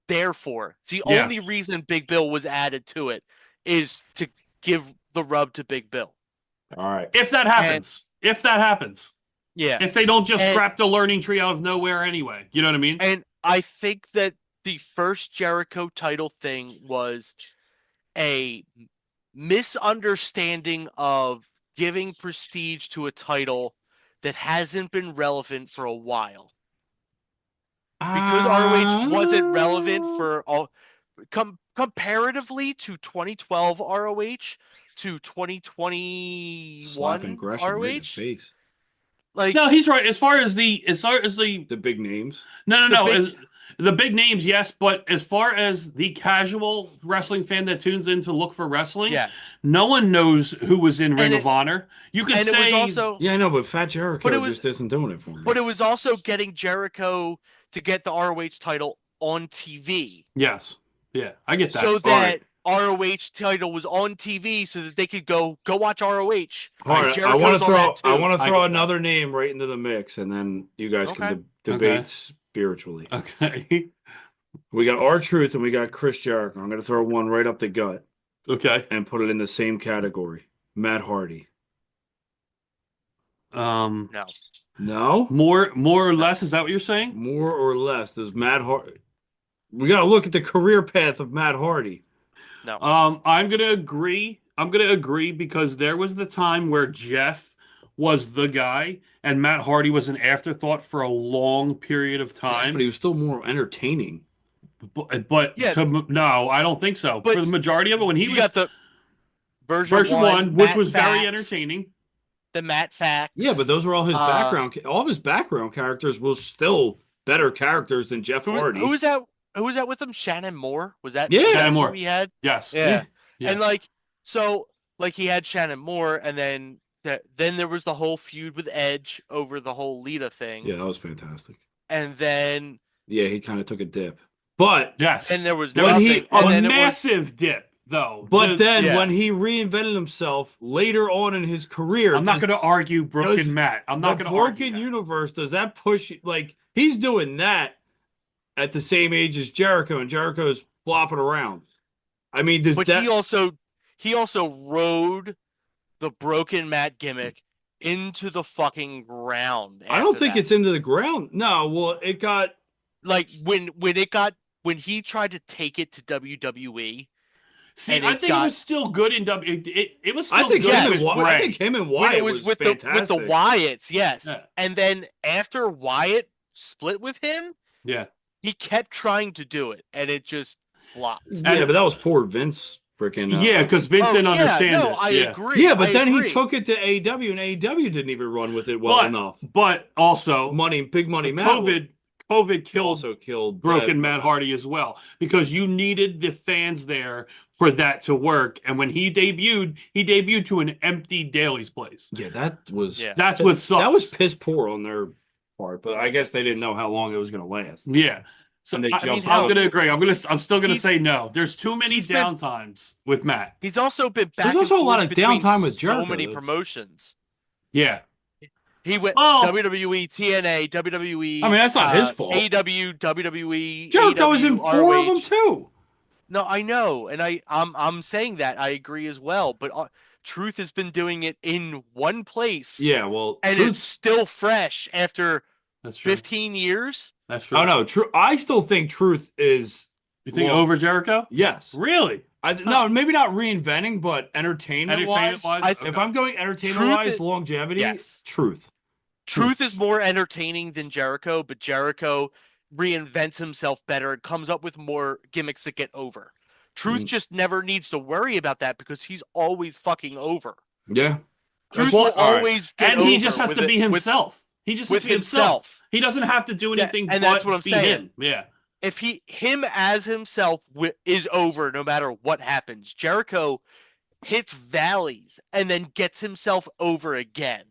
there for. It's the only reason Big Bill was added to it is to give the rub to Big Bill. All right. If that happens. Yeah. If they don't just scrap the learning tree out of nowhere anyway. You know what I mean? And I think that the first Jericho title thing was a misunderstanding of giving prestige to a title that hasn't been relevant for a while. because ROH wasn't relevant for all comparatively to 2012 ROH to 2021 Slapping Gresham right in the ROH. face. Like, no, he's right. As far as the big names. No. The big names, yes, but as far as the casual wrestling fan that tunes in to look for wrestling, yes, no one knows who was in Ring of Honor. You could say, it was also, yeah, I know, but Fat Jericho just isn't doing it for me. But it was also getting Jericho to get the ROH title on TV. Yes, yeah, I get that. So that ROH title was on TV, so that they could go watch ROH. All right, I want to throw another name right into the mix, and then you guys can debate spiritually. Okay. We got R-Truth and we got Chris Jericho. I'm going to throw one right up the gut. Okay. And put it in the same category. Matt Hardy. No. No? More or less, is that what you're saying? More or less. Does Matt Hardy... We got to look at the career path of Matt Hardy. No. I'm going to agree. Because there was the time where Jeff was the guy and Matt Hardy was an afterthought for a long period of time. Yeah, but he was still more entertaining. But no, I don't think so. For the majority of it, when he was got the version 1, which was very entertaining. The Matt Facts. Yeah, but those were all his background. All of his background characters were still better characters than Jeff Hardy. Who was that? Who was that with him? Shannon Moore? Was that? Shannon Moore. He had. Yes. Yeah. And he had Shannon Moore, and then there was the whole feud with Edge over the whole Lita thing. Yeah, that was fantastic. And then he kind of took a dip. But yes, and there was massive dip though. But when he reinvented himself later on in his career, I'm not going to argue Broken Matt. I'm not going to argue Broken Universe. Does that push he's doing that at the same age as Jericho, and Jericho's flopping around? I mean, he also rode the Broken Matt gimmick into the fucking ground. I don't think it's into the ground. No, well, it got when he tried to take it to WWE. See, I think it was still good in it was still I think good. I think him and Wyatt was with fantastic. the Wyatts, yes. Yeah. And then after Wyatt split with him, he kept trying to do it, and it just flopped. Yeah, but that was poor Vince. Because Vince didn't understand it. I agree. Yeah, but then he took it to AEW, and AEW didn't even run with it enough. But also, big money Matt. COVID killed Broken Matt Hardy as well, because you needed the fans there for that to work. And when he debuted to an empty Daly's place. Yeah, that's what sucks. That was piss poor on their part, but I guess they didn't know how long it was going to last. Yeah. So I'm going to agree. I'm still going to say no. There's too many downtimes with Matt. He's also been back. There's also a lot of downtime with Jericho. So many promotions. Yeah. He went WWE, TNA, WWE. I mean, that's not his fault. AEW, WWE. Jericho was in 4 of them too. No, I know, and I'm saying that I agree as well. But Truth has been doing it in one place. Yeah, well, and it's still fresh after 15 years. That's true. Oh no, I still think Truth is. You think over Jericho? Yes. Really? No, maybe not reinventing, but entertainment-wise. If I'm going entertainment-wise, longevity, Truth. Truth is more entertaining than Jericho, but Jericho reinvents himself better and comes up with more gimmicks that get over. Truth just never needs to worry about that because he's always fucking over. Yeah. Truth will always get over. And he just has to be himself. He just has to be himself. He doesn't have to do anything and but that's what I'm be saying. him. Yeah. If him as himself is over no matter what happens, Jericho hits valleys and then gets himself over again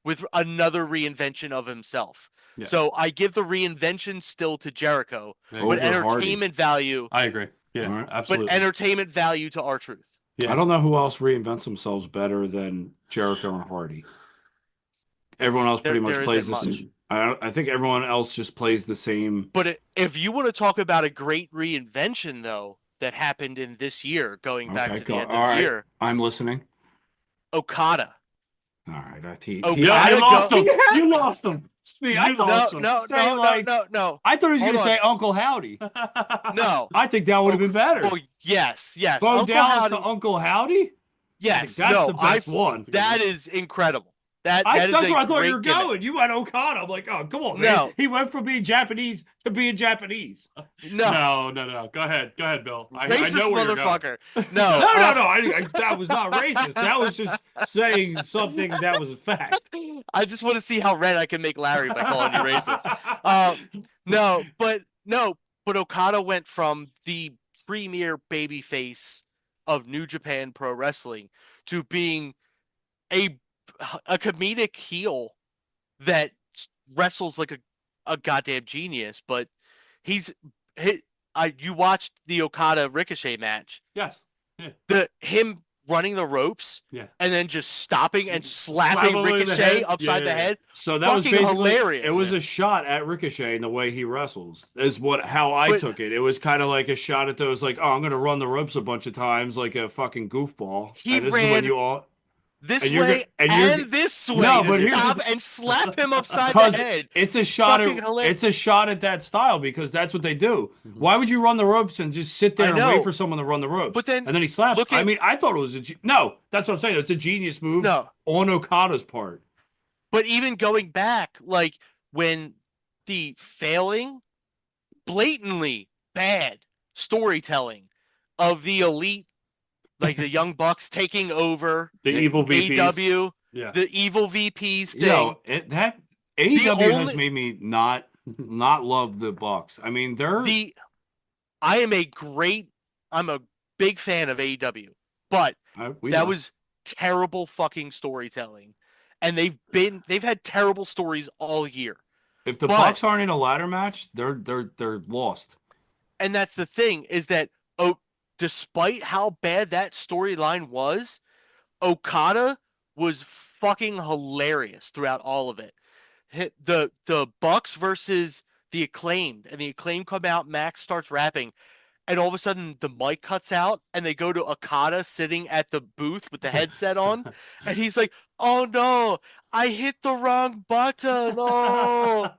with another reinvention of himself. Yeah. So I give the reinvention still to Jericho, but entertainment value. I agree. Yeah, absolutely. But entertainment value to R-Truth. Yeah. I don't know who else reinvents themselves better than Jericho and Hardy. Everyone else pretty much plays the same. I think everyone else just plays the same. But if you want to talk about a great reinvention, though, that happened in this year, going back to the end of the year. I'm listening. Okada. All right. You lost him. You lost him. No. I thought he was going to say Uncle Howdy. No. I think that would have been better. Well, yes. Bo Dallas to Uncle Howdy? Yes. That's the best one. That is incredible. That that's is where I thought great you were gimmick. going. You went Okada. I'm like, oh, come on, man. No. He went from being Japanese to being Japanese. No. Go ahead, Bill. I know where motherfucker. You're going. No, That was not racist. That was just saying something that was a fact. I just want to see how red I can make Larry by calling you racist. But Okada went from the premier babyface of New Japan Pro Wrestling to being a comedic heel that wrestles like a goddamn genius. But you watched the Okada Ricochet match. Yes. Yeah. Him running the ropes, yeah, and then just stopping and slapping Ricochet upside the head. So that was fucking basically hilarious. It was a shot at Ricochet in the way he wrestles. Is how I took it. It was kind of like a shot at those, like, oh, I'm gonna run the ropes a bunch of times like a fucking goofball. He and this ran is when you all this and way and this way No, to but here's stop the- and slap him upside the head. It's a shot Fucking hilarious. it's a shot at that style because that's what they do. Why would you run the ropes and just sit there and wait for someone to run the ropes? But then and then he slaps. look at- I mean, I thought it was no. That's what I'm saying. It's a genius move on Okada's part. But even going back, like when the failing, blatantly bad storytelling of the elite, like the Young Bucks taking over the evil VPs, AEW, yeah, the evil VPs thing. You know, that AEW has made me not love the Bucks. I mean, I'm a big fan of AEW, but that was terrible fucking storytelling. And they've had terrible stories all year. If the Bucks aren't in a ladder match, they're lost. And that's the thing, is that despite how bad that storyline was, Okada was fucking hilarious throughout all of it. The Bucks versus the Acclaimed, and the Acclaimed come out, Max starts rapping, and all of a sudden the mic cuts out and they go to Okada sitting at the booth with the headset on, and he's like, oh no, I hit the wrong button, oh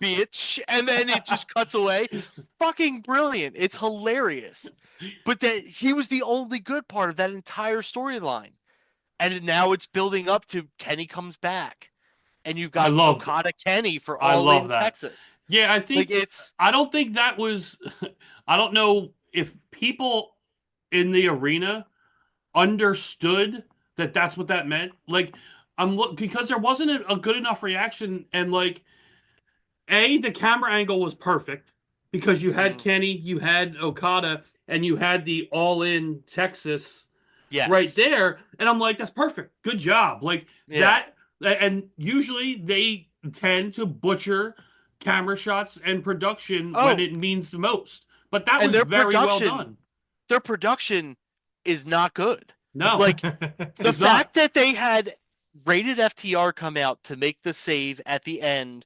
bitch, and then it just cuts away. Fucking brilliant. It's hilarious. But that he was the only good part of that entire storyline. And now it's building up to Kenny comes back. And you've got Okada Kenny for All In Texas. Yeah, I think I don't think that was I don't know if people in the arena understood that that's what that meant. Like because there wasn't a good enough reaction, and like the camera angle was perfect because you had Kenny, you had Okada, and you had the All In Texas right there. And I'm like, that's perfect. Good job. Like that. And usually they tend to butcher camera shots and production when it means the most. But that was very well done. Their production is not good. No. Like the fact that they had rated FTR come out to make the save at the end,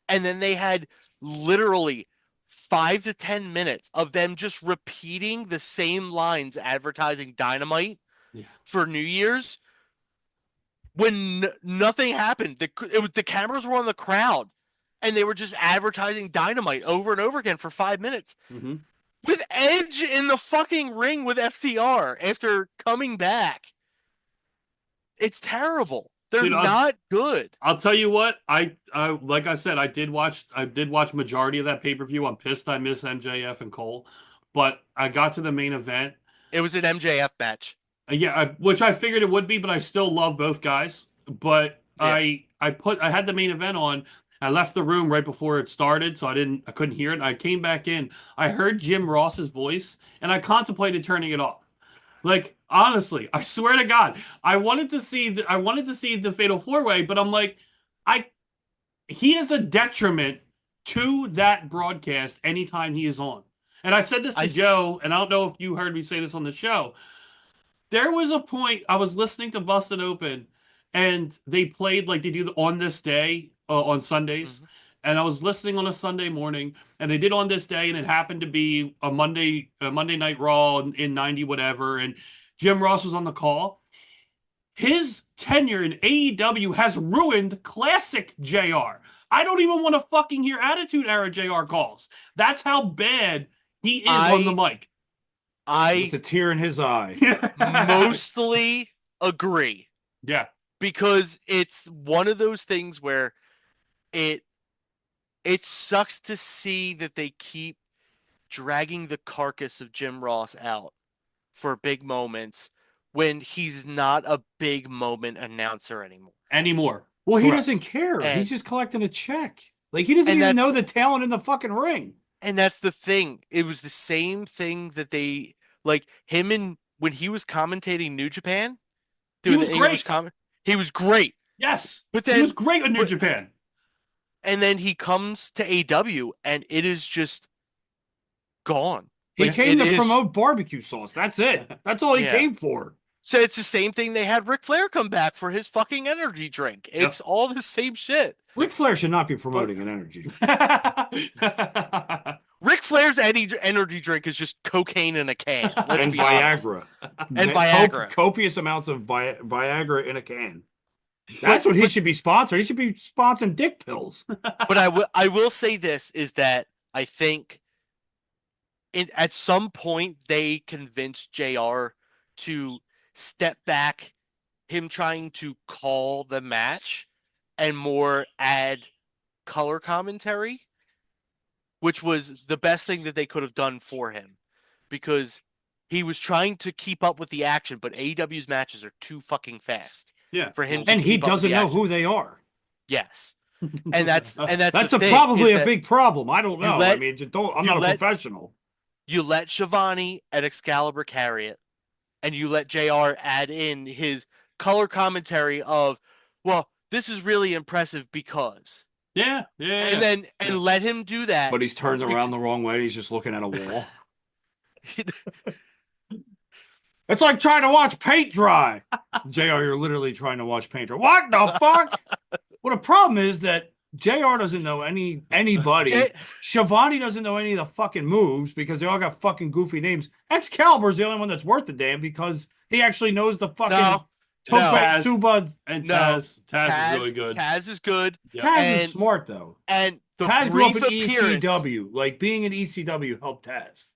and then they had literally 5 to 10 minutes of them just repeating the same lines advertising Dynamite for New Year's when nothing happened. The cameras were on the crowd and they were just advertising Dynamite over and over again for 5 minutes with Edge in the fucking ring with FTR after coming back. It's terrible. They're not good. I'll tell you what, I like I said, I did watch majority of that pay-per-view. I'm pissed I missed MJF and Cole, but I got to the main event. It was an MJF match. Which I figured it would be, but I still love both guys. But I had the main event on. I left the room right before it started, so I couldn't hear it. I came back in. I heard Jim Ross's voice, and I contemplated turning it off. Like, honestly, I swear to God, I wanted to see the Fatal 4-Way, but I'm like, he is a detriment to that broadcast anytime he is on. And I said this to Joe, and I don't know if you heard me say this on the show. There was a point I was listening to Busted Open, and they played like they do On This Day on Sundays. And I was listening on a Sunday morning, and they did On This Day, and it happened to be a Monday Night Raw in 90 whatever, and Jim Ross was on the call. His tenure in AEW has ruined classic JR. I don't even want to fucking hear Attitude Era JR calls. That's how bad he is on the mic. With a tear in his eye. Mostly agree. Yeah. because it's one of those things where it sucks to see that they keep dragging the carcass of Jim Ross out for big moments when he's not a big moment announcer anymore. Well, he Correct. doesn't care. And- He's just collecting a check. Like, he doesn't even know the talent in the fucking ring. And that's the thing. It was the same thing that they like him and when he was commentating New Japan, doing the English comment. He was great. Yes, but then he was great with New Japan. And then he comes to AW, and it is just gone. He came to promote barbecue sauce. That's it. That's all he came for. So it's the same thing. They had Ric Flair come back for his fucking energy drink. It's all the same shit. Ric Flair should not be promoting an energy drink. Ric Flair's energy drink is just cocaine in a can. Let's And be Viagra. honest. And Viagra. Copious amounts of Viagra in a can. That's what he should be sponsoring. He should be sponsoring dick pills. But I will say this is that I think at some point they convinced JR to step back, him trying to call the match and more add color commentary, which was the best thing that they could have done for him because he was trying to keep up with the action, but AEW's matches are too fucking fast. Yeah. For him to And he keep up with doesn't the know action. who they are. Yes. And that's probably a big problem. I don't know. I'm not a professional. You let Shivani and Excalibur carry it, and you let JR add in his color commentary of, well, this is really impressive because. Yeah. And let him do that. But he's turned around the wrong way. He's just looking at a wall. It's like trying to watch paint dry. JR, you're literally trying to watch paint dry. What the fuck? Well, the problem is that JR doesn't know anybody. Shivani doesn't know any of the fucking moves because they all got fucking goofy names. Excalibur's the only one that's worth the damn because he actually knows the fucking Suba. And Taz. Taz is really good. Taz is good. Yep. Taz is smart though. And the Taz grew up brief in appearance, ECW. Like being in ECW helped Taz.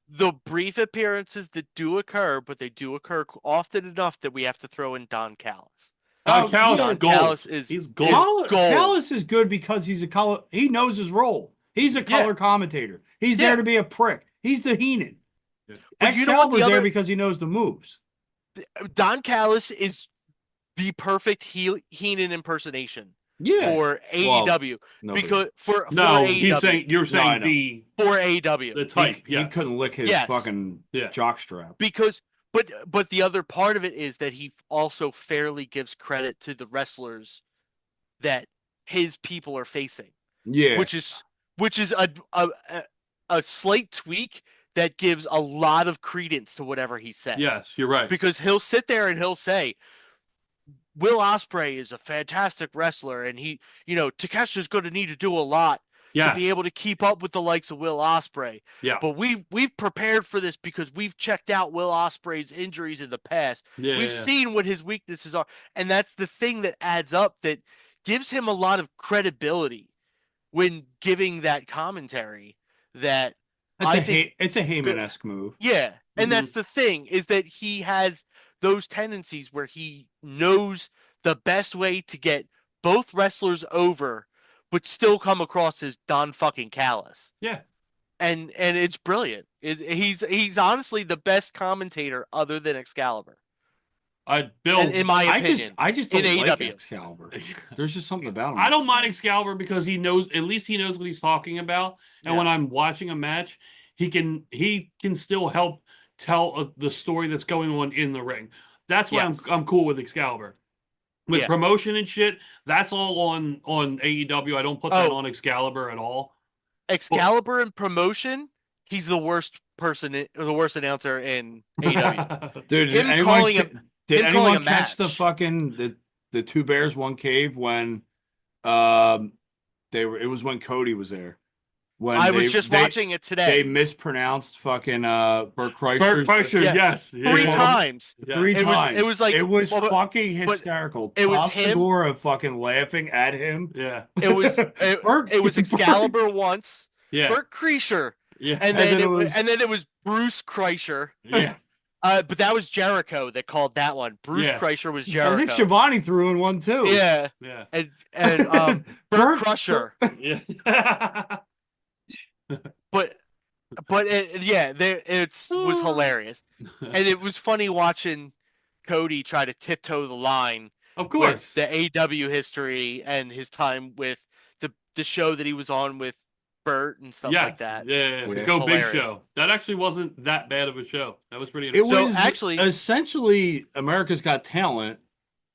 the brief appearances that do occur, but they do occur often enough that we have to throw in Don Callis. Callis is gold. Callis is gold. Callis is good because he's a color. He knows his role. He's a color commentator. He's there to be a prick. He's the Heenan. But you know what Excalibur's there because he knows the moves. Don Callis is the perfect Heenan impersonation for AEW because for AEW. You're saying the for AEW the type. He couldn't lick his fucking jockstrap because. But the other part of it is that he also fairly gives credit to the wrestlers that his people are facing. Yeah, which is a slight tweak that gives a lot of credence to whatever he says. Yes, you're right. Because he'll sit there and he'll say, Will Ospreay is a fantastic wrestler, and he, Takesha's going to need to do a lot to be able to keep up with the likes of Will Ospreay. Yeah. But we've prepared for this because we've checked out Will Ospreay's injuries in the past. We've seen what his weaknesses are, and that's the thing that adds up that gives him a lot of credibility when giving that commentary. That it's a Heyman-esque move. Yeah, and that's the thing is that he has those tendencies where he knows the best way to get both wrestlers over, but still come across as Don fucking Callis. Yeah, and it's brilliant. He's honestly the best commentator other than Excalibur. In my opinion, I just don't like AEW. Excalibur. There's just something about him. I don't mind Excalibur because he knows what he's talking about, and when I'm watching a match, he can still help tell the story that's going on in the ring. That's why I'm cool with Excalibur. With promotion and shit, that's all on AEW. I don't put that on Excalibur at all. Excalibur and promotion, he's the worst announcer in AEW. Dude, did anyone catch the fucking the Two Bears One Cave when it was when Cody was there? When I was just watching it today. They mispronounced fucking Bert Kreischer. Bert Kreischer, yes. 3 times. Yeah. 3 times. It was like it was fucking hysterical. It was Tom him. Segura fucking laughing at him. Yeah. It was Excalibur once. Yeah. Bert Kreischer. Yeah. And then it was Bruce Kreischer. Yeah. But that was Jericho that called that one. Bruce Kreischer was Jericho. I think Shivani threw in one too. Yeah. And Burt Crusher. Yeah. But it was hilarious, and it was funny watching Cody try to tiptoe the line. Of course, with the AW history and his time with the show that he was on with Burt and stuff like that. Yeah. Which Go was Big hilarious. Show. That actually wasn't that bad of a show. That was pretty It interesting. was actually essentially America's Got Talent,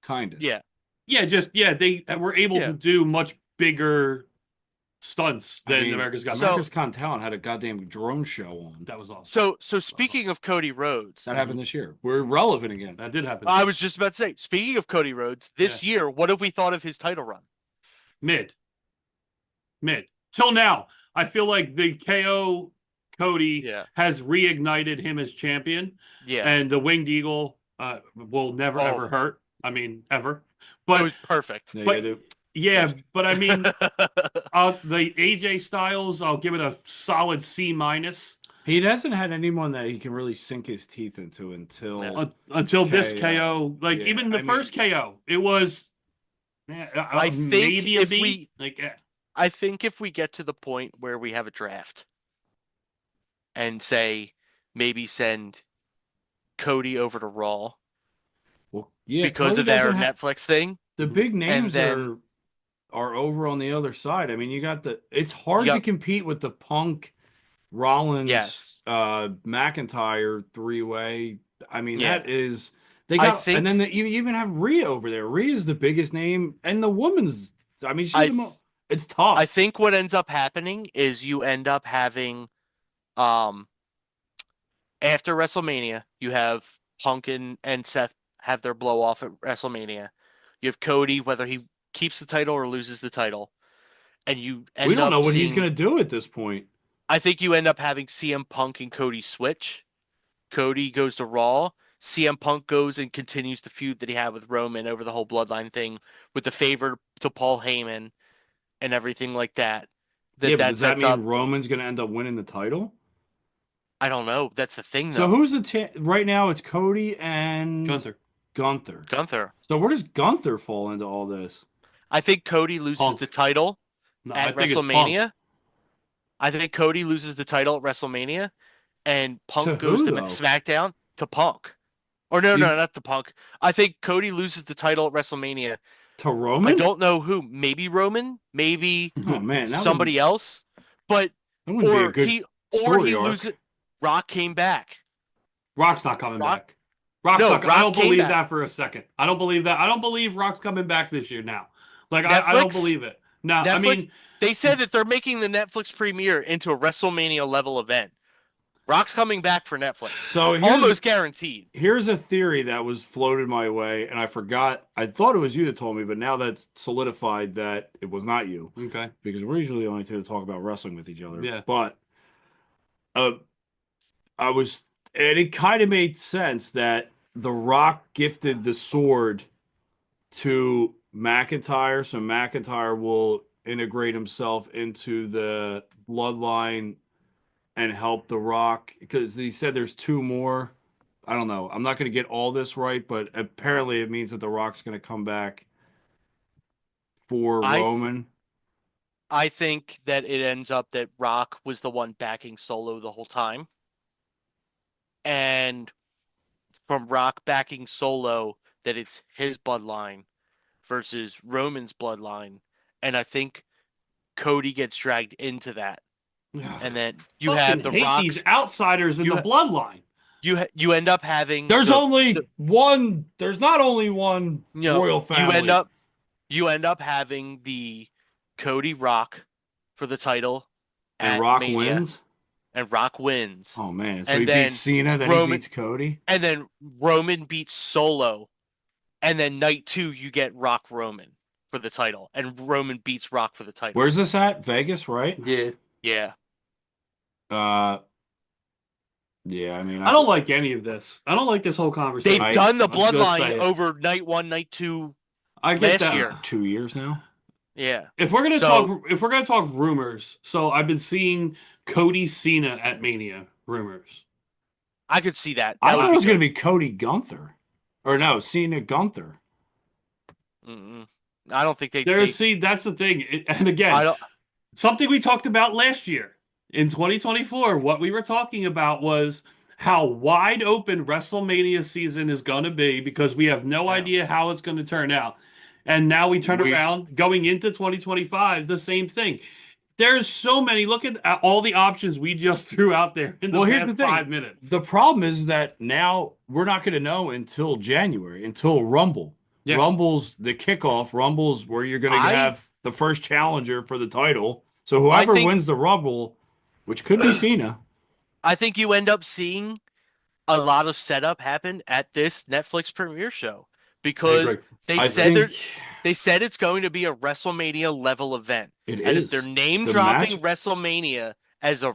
kind of. Yeah. They were able to do much bigger stunts than America's Got Talent. America's Got Talent had a goddamn drone show on. That was awesome. So speaking of Cody Rhodes, That happened this year. We're relevant again. That did happen. I was just about to say, speaking of Cody Rhodes, this year, what have we thought of his title run? Mid. Till now, I feel like the KO Cody has reignited him as champion. Yeah. And the Winged Eagle will never ever hurt. I mean, ever. But it was perfect. But I mean, the AJ Styles, I'll give it a solid C-. He hasn't had anyone that he can really sink his teeth into until this KO. Like even the first KO, it was. I think maybe a if B. I think if we get to the point where we have a draft and say maybe send Cody over to Raw, because Cody of their doesn't Netflix thing, the big names then, are over on the other side. I mean, you got it's hard to compete with the Punk, Rollins, McIntyre three-way. I mean, that is and then you even have Rhea over there. Rhea is the biggest name, and the woman's. I mean, it's tough. I think what ends up happening is you end up having, after WrestleMania, you have Punk and Seth have their blow off at WrestleMania. You have Cody, whether he keeps the title or loses the title, and we don't know what he's going to do at this point. I think you end up having CM Punk and Cody switch. Cody goes to Raw. CM Punk goes and continues the feud that he had with Roman over the whole Bloodline thing, with the favor to Paul Heyman and everything like that. But does that mean Roman's going to end up winning the title? I don't know. That's the thing, though. So who's right now? It's Cody and Gunther. So where does Gunther fall into all this? I think Cody loses the title at WrestleMania. I think Cody loses the title at WrestleMania, and Punk goes to SmackDown to Punk. Or no, not to Punk. I think Cody loses the title at WrestleMania to Roman. I don't know who. Maybe Roman. Maybe somebody else. But he loses. Rock came back. Rock's not coming back. I don't believe that for a second. I don't believe that. I don't believe Rock's coming back this year now. Like I don't believe it. No, Netflix, I mean they said that they're making the Netflix premiere into a WrestleMania level event. Rock's coming back for Netflix. So almost guaranteed. Here's a theory that was floated my way, and I forgot. I thought it was you that told me, but now that's solidified that it was not you. Okay. Because we're usually only here to talk about wrestling with each other. Yeah. But and it kind of made sense that The Rock gifted the sword to McIntyre, so McIntyre will integrate himself into the bloodline and help The Rock, because he said there's two more. I don't know. I'm not going to get all this right, but apparently it means that The Rock's going to come back for Roman. I think that it ends up that Rock was the one backing Solo the whole time. And from Rock backing Solo, that it's his bloodline versus Roman's bloodline. And I think Cody gets dragged into that. And then you have the Rock. These outsiders in the bloodline. You end up having. There's only one. There's not only one royal family. You end up having the Cody Rock for the title, and Rock wins. And Rock wins. Oh man! So he beats Cena, then he beats Cody, and then Roman beats Solo, and then night 2 you get Rock Roman for the title, and Roman beats Rock for the title. Where's this at? Vegas, right? Yeah. Yeah. Yeah, I mean, I don't like any of this. I don't like this whole conversation. They've done the bloodline over night 1, night 2. I get last that. year. 2 years now. Yeah. If we're gonna talk rumors, so I've been seeing Cody Cena at Mania rumors. I could see that. I That would thought it was good. going to be Cody Gunther, or no, Cena Gunther. I don't think See, that's the thing. And again, something we talked about last year in 2024. What we were talking about was how wide open WrestleMania season is going to be because we have no idea how it's going to turn out. And now we turn around going into 2025, the same thing. There's so many. Look at all the options we just threw out there in the Here's past the thing. 5 minutes. The problem is that now we're not going to know until January, until Rumble. Yeah. Rumble's the kickoff. Rumble's where you're going to have the first challenger for the title. So whoever wins the Rumble, which could be Cena. I think you end up seeing a lot of setup happen at this Netflix premiere show because they said it's going to be a WrestleMania level event. It and is. If they're name dropping WrestleMania as a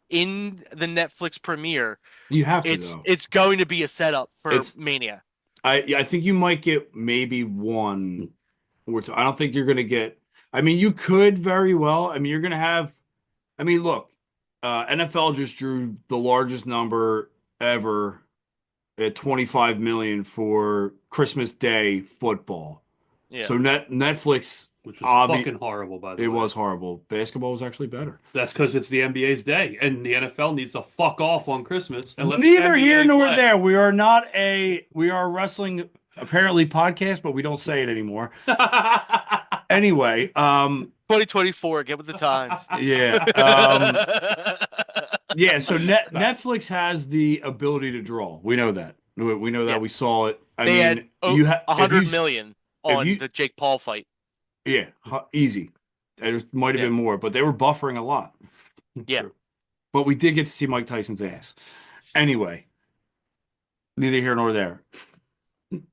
in the Netflix premiere, you have to. It's going to be a setup for Mania. I think you might get maybe one or two. I don't think you're going to get. I mean, you could very well. I mean, you're going to have. I mean, look, NFL just drew the largest number ever at 25 million for Christmas Day football. Yeah. So Netflix, which was fucking horrible, by the way. It was horrible. Basketball was actually better. That's because it's the NBA's day, and the NFL needs to fuck off on Christmas. And let Neither here nor there. We are a wrestling apparently podcast, but we don't say it anymore. Anyway, 2024, get with the times. Yeah. Yeah, so Netflix has the ability to draw. We know that. We know that. Yes. We saw it. They had $100 million on the Jake Paul fight. Yeah, easy. There might have been more, but they were buffering a lot. Yeah. But we did get to see Mike Tyson's ass. Anyway, neither here nor there.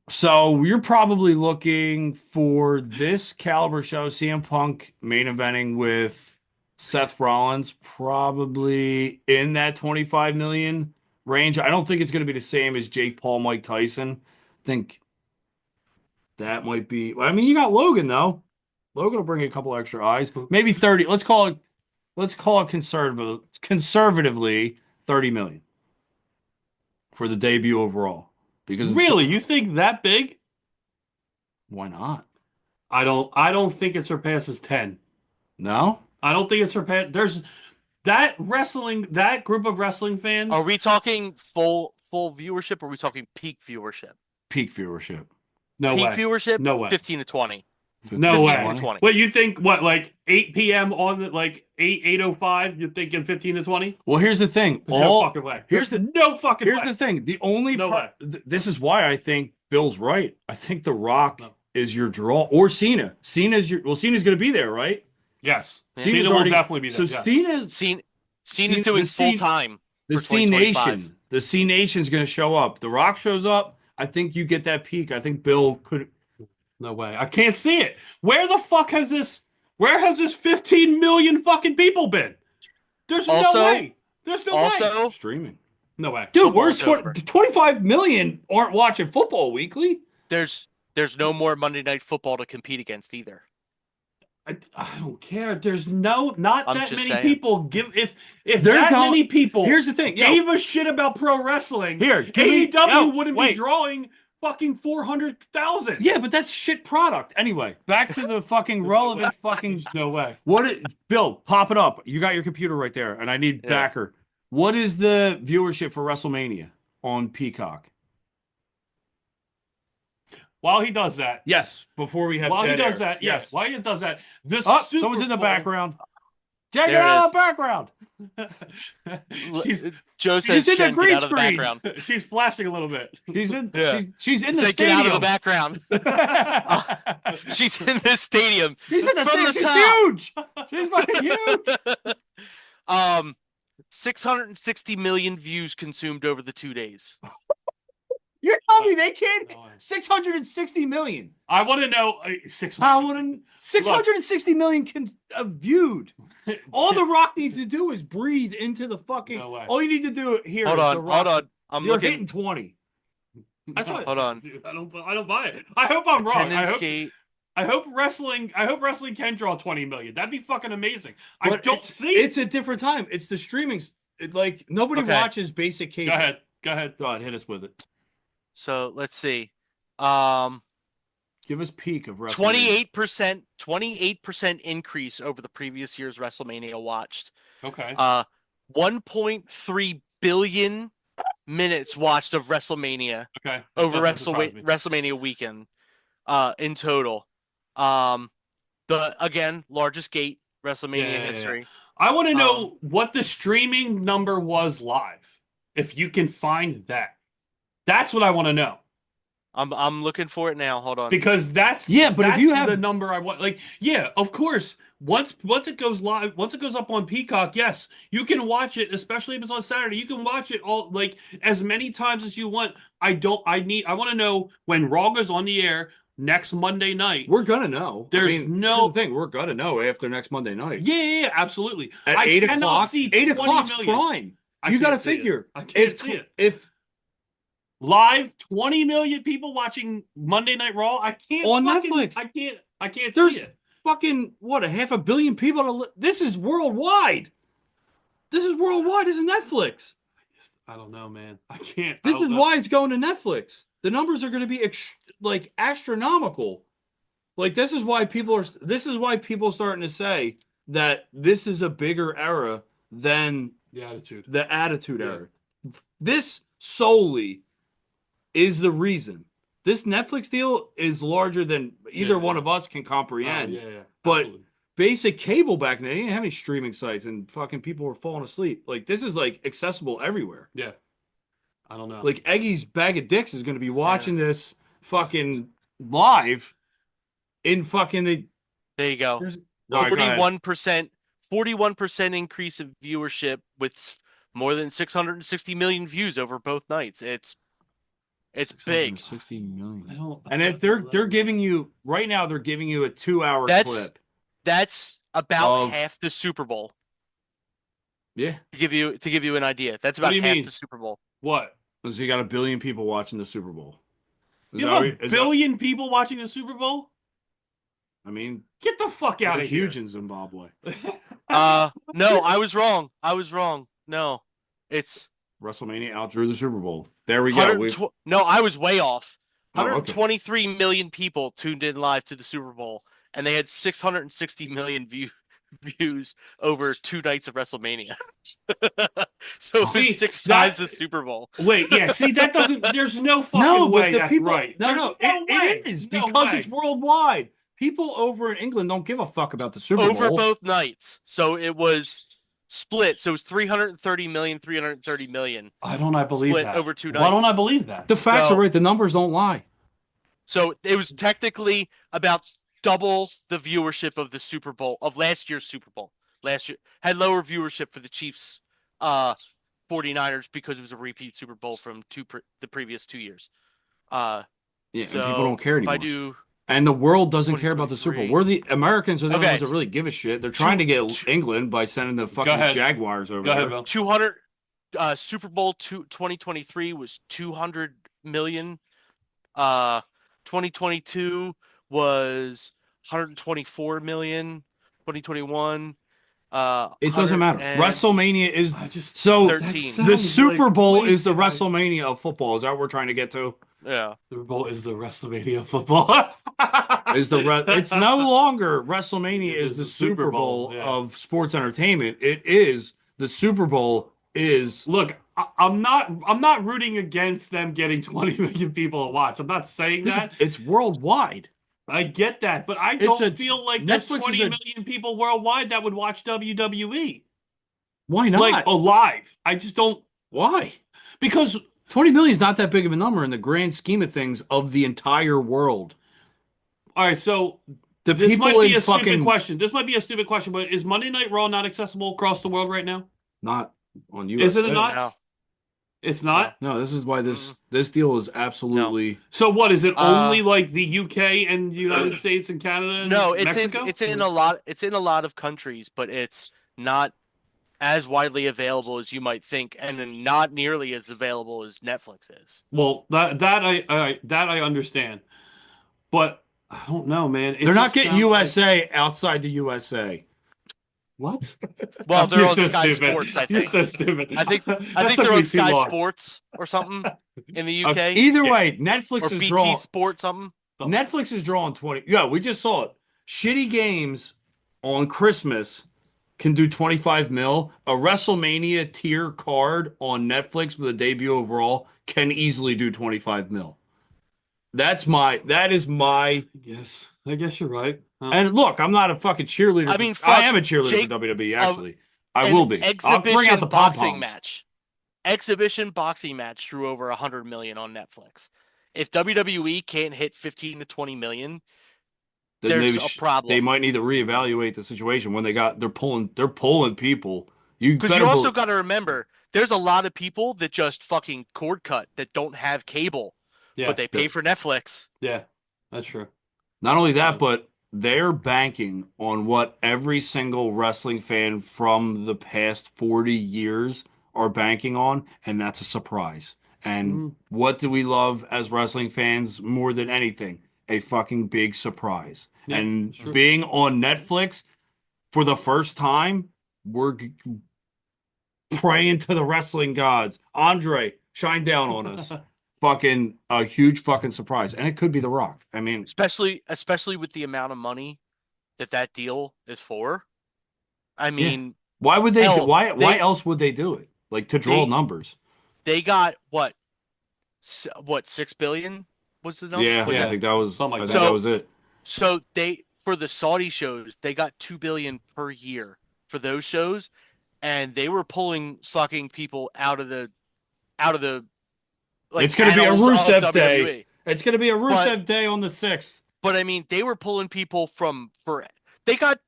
So you're probably looking for this caliber show, CM Punk main eventing with Seth Rollins, probably in that 25 million range. I don't think it's going to be the same as Jake Paul, Mike Tyson. I think that might be. I mean, you got Logan though. Logan will bring a couple extra eyes. Maybe 30. Let's call it conservatively 30 million for the debut overall. Because really, you think that big? Why not? I don't think it surpasses 10. No? I don't think it surpasses. There's that group of wrestling fans. Are we talking full viewership or are we talking peak viewership? Peak viewership. No peak way. Viewership? No way. 15 to 20. No way. 20. What you think? What, like 8 p.m. on the 8:05? You're thinking 15 to 20? Well, here's the thing. No fucking way. Here's the thing. The only this is why I think Bill's right. I think The Rock is your draw, or Cena. Cena's going to be there, right? Yes. Cena will definitely be there. So Cena's doing full time. The C Nation. The C Nation's going to show up. The Rock shows up. I think you get that peak. I think Bill could. No way. I can't see it. Where the fuck has this 15 million fucking people been? There's no way. There's no way. Streaming. No way. Dude, where's 25 million aren't watching football weekly? There's no more Monday Night Football to compete against either. I don't care. There's not that many saying. People give if many people here's the thing, gave a shit about pro wrestling. Here, AEW wouldn't be drawing fucking 400,000. Yeah, but that's shit product. Anyway, back to the fucking relevant fucking. No way. Bill, pop it up. You got your computer right there, and I need backer. What is the viewership for WrestleMania on Peacock? While he does that, yes. Before we have while he dead does air. that, yes. While he does that, this someone's in the background. Check it out in the background. Joe says she's in the green screen. She's flashing a in the she's in the stadium. Get out of the background. She's in the stadium. She's in the stadium. She's huge. She's fucking huge. 660 million views consumed over the 2 days. You're telling me they can't? 660 million. I want to know 660 million viewed. All The Rock needs to do is breathe into the fucking. No way. All you need to do here. Hold on. You're hitting 20. That's what. Hold on. Dude, I don't buy it. I hope I'm wrong. I hope wrestling can draw 20 million. That'd be fucking amazing. I don't see it. It's a different time. It's the streaming. Nobody watches basic cable. Go Go ahead. Go ahead, hit us with it. So let's see. Give us peak of WrestleMania. 28% increase over the previous year's WrestleMania watched. Okay. 1.3 billion minutes watched of WrestleMania. Okay. Over WrestleMania weekend. In total. The largest gate WrestleMania history. Yeah. I want to know what the streaming number was live. If you can find that. That's what I want to know. I'm looking for it now. Hold on. Because that's if you have the number I want, like, yeah, of course. Once it goes live, once it goes up on Peacock, yes, you can watch it, especially if it's on Saturday. You can watch it all like as many times as you want. I want to know when Raw goes on the air next Monday night. We're gonna know. There's no thing. We're gonna know after next Monday night. Yeah, absolutely. At 8 o'clock. 8 o'clock's prime. You got to figure. I can't see it. If live 20 million people watching Monday Night Raw, I can't on Netflix. I can't There's see it. Fucking what, a 500 million people this is worldwide. This is Netflix. I don't know, man. I can't. This is why it's going to Netflix. The numbers are going to be like astronomical. Like this is why people are starting to say that this is a bigger era than the Attitude Era. This solely is the reason. This Netflix deal is larger than either one of us can comprehend. But absolutely. Basic cable back then, they didn't have any streaming sites, and fucking people were falling asleep. Like this is like accessible everywhere. Yeah. I don't know. Like Eggy's Bag of Dicks is going to be watching this fucking live in fucking the. There you go. 41% increase in viewership with more than 660 million views over both nights. It's big. 60 million. And if they're giving you right now, they're giving you a 2-hour clip. That's about half the Super Bowl. Yeah. To give you an idea, that's about half the Super Bowl. What? So you got 1 billion people watching the Super Bowl. You have a billion people watching the Super Bowl? I mean, get the fuck out of here. Huge in Zimbabwe. No, I was wrong. No, it's WrestleMania outdrew the Super Bowl. There we go. No, I was way off. 123 million people tuned in live to the Super Bowl, and they had 660 million views over 2 nights of WrestleMania. So it's 6 times the Super Bowl. Wait, yeah, see, that doesn't. There's no fucking way that's right. It is because it's worldwide. People over in England don't give a fuck about the Super Bowl. Over both nights. So it was split. So it was 330 million, 330 million. Why don't I believe split that? Over 2 nights. Why don't I believe that? The facts are right. The numbers don't lie. So it was technically about double the viewership of the Super Bowl, of last year's Super Bowl. Last year had lower viewership for the Chiefs 49ers because it was a repeat Super Bowl from the previous 2 years. So and people don't care anymore. And the world doesn't care about the Super Bowl. The Americans are the ones that really give a shit. They're trying to get England by sending the fucking Jaguars over there. Bill. 200 Super Bowl 2023 was 200 million. 2022 was 124 million. 2021. It doesn't matter. WrestleMania is 13. The Super Bowl is the WrestleMania of football. Is that what we're trying to get to? Yeah. Super Bowl is the WrestleMania of football. It's no longer WrestleMania is the Super Bowl of sports entertainment. It is the Super Bowl is. Look, I'm not rooting against them getting 20 million people to watch. I'm not saying that. It's worldwide. I get that, but I don't feel like there's 20 million people worldwide that would watch WWE. Why not? Like live. I just don't. Why? Because 20 million is not that big of a number in the grand scheme of things of the entire world. All right, so this might be a stupid question. This might be a stupid question, but is Monday Night Raw not accessible across the world right now? Not on USA. Is it not? No. It's not? No, this is why this deal is absolutely. No. So what is it? Only like the UK and the United States and Canada and Mexico? It's in a lot of countries, but it's not as widely available as you might think, and not nearly as available as Netflix is. Well, that I understand, but I don't know, man. They're not getting USA outside the USA. What? Well, they're You're on so Sky stupid. Sports, I You're think. so stupid. I think That took they're me on too Sky long. Sports or something in the UK. Either way, Netflix or is BT drawing. Sport something. Netflix is drawing 20. Yeah, we just saw it. Shitty games on Christmas can do 25 mil. A WrestleMania tier card on Netflix for the debut overall can easily do 25 mil. That is my I guess you're right. And look, I'm not a fucking cheerleader. I mean, I am a cheerleader Jake, for WWE, actually. I an will be. I'll bring out the boxing pom-poms. match. Exhibition boxing match drew over 100 million on Netflix. If WWE can't hit 15 to 20 million, Then there's a problem. They might need to reevaluate the situation when they're pulling people. Because you also got to remember, there's a lot of people that just fucking cord cut that don't have cable, but they pay for Netflix. Yeah, that's true. Not only that, but they're banking on what every single wrestling fan from the past 40 years are banking on, and that's a surprise. And what do we love as wrestling fans more than anything? A fucking big surprise. Yeah, and sure. being on Netflix for the first time, we're praying to the wrestling gods. Andre, shine down on us. Fucking a huge fucking surprise. And it could be The Rock. I mean, especially with the amount of money that deal is for. I mean, why would they why else would they do it? Like to draw numbers. They got what 6 billion was the number? Yeah, I think that was that was it. So they for the Saudi shows, they got 2 billion per year for those shows, and they were sucking people out of the like, it's going to be a Rusev day. WWE. It's going to be a Rusev day on the 6th. But I mean, they were pulling people they got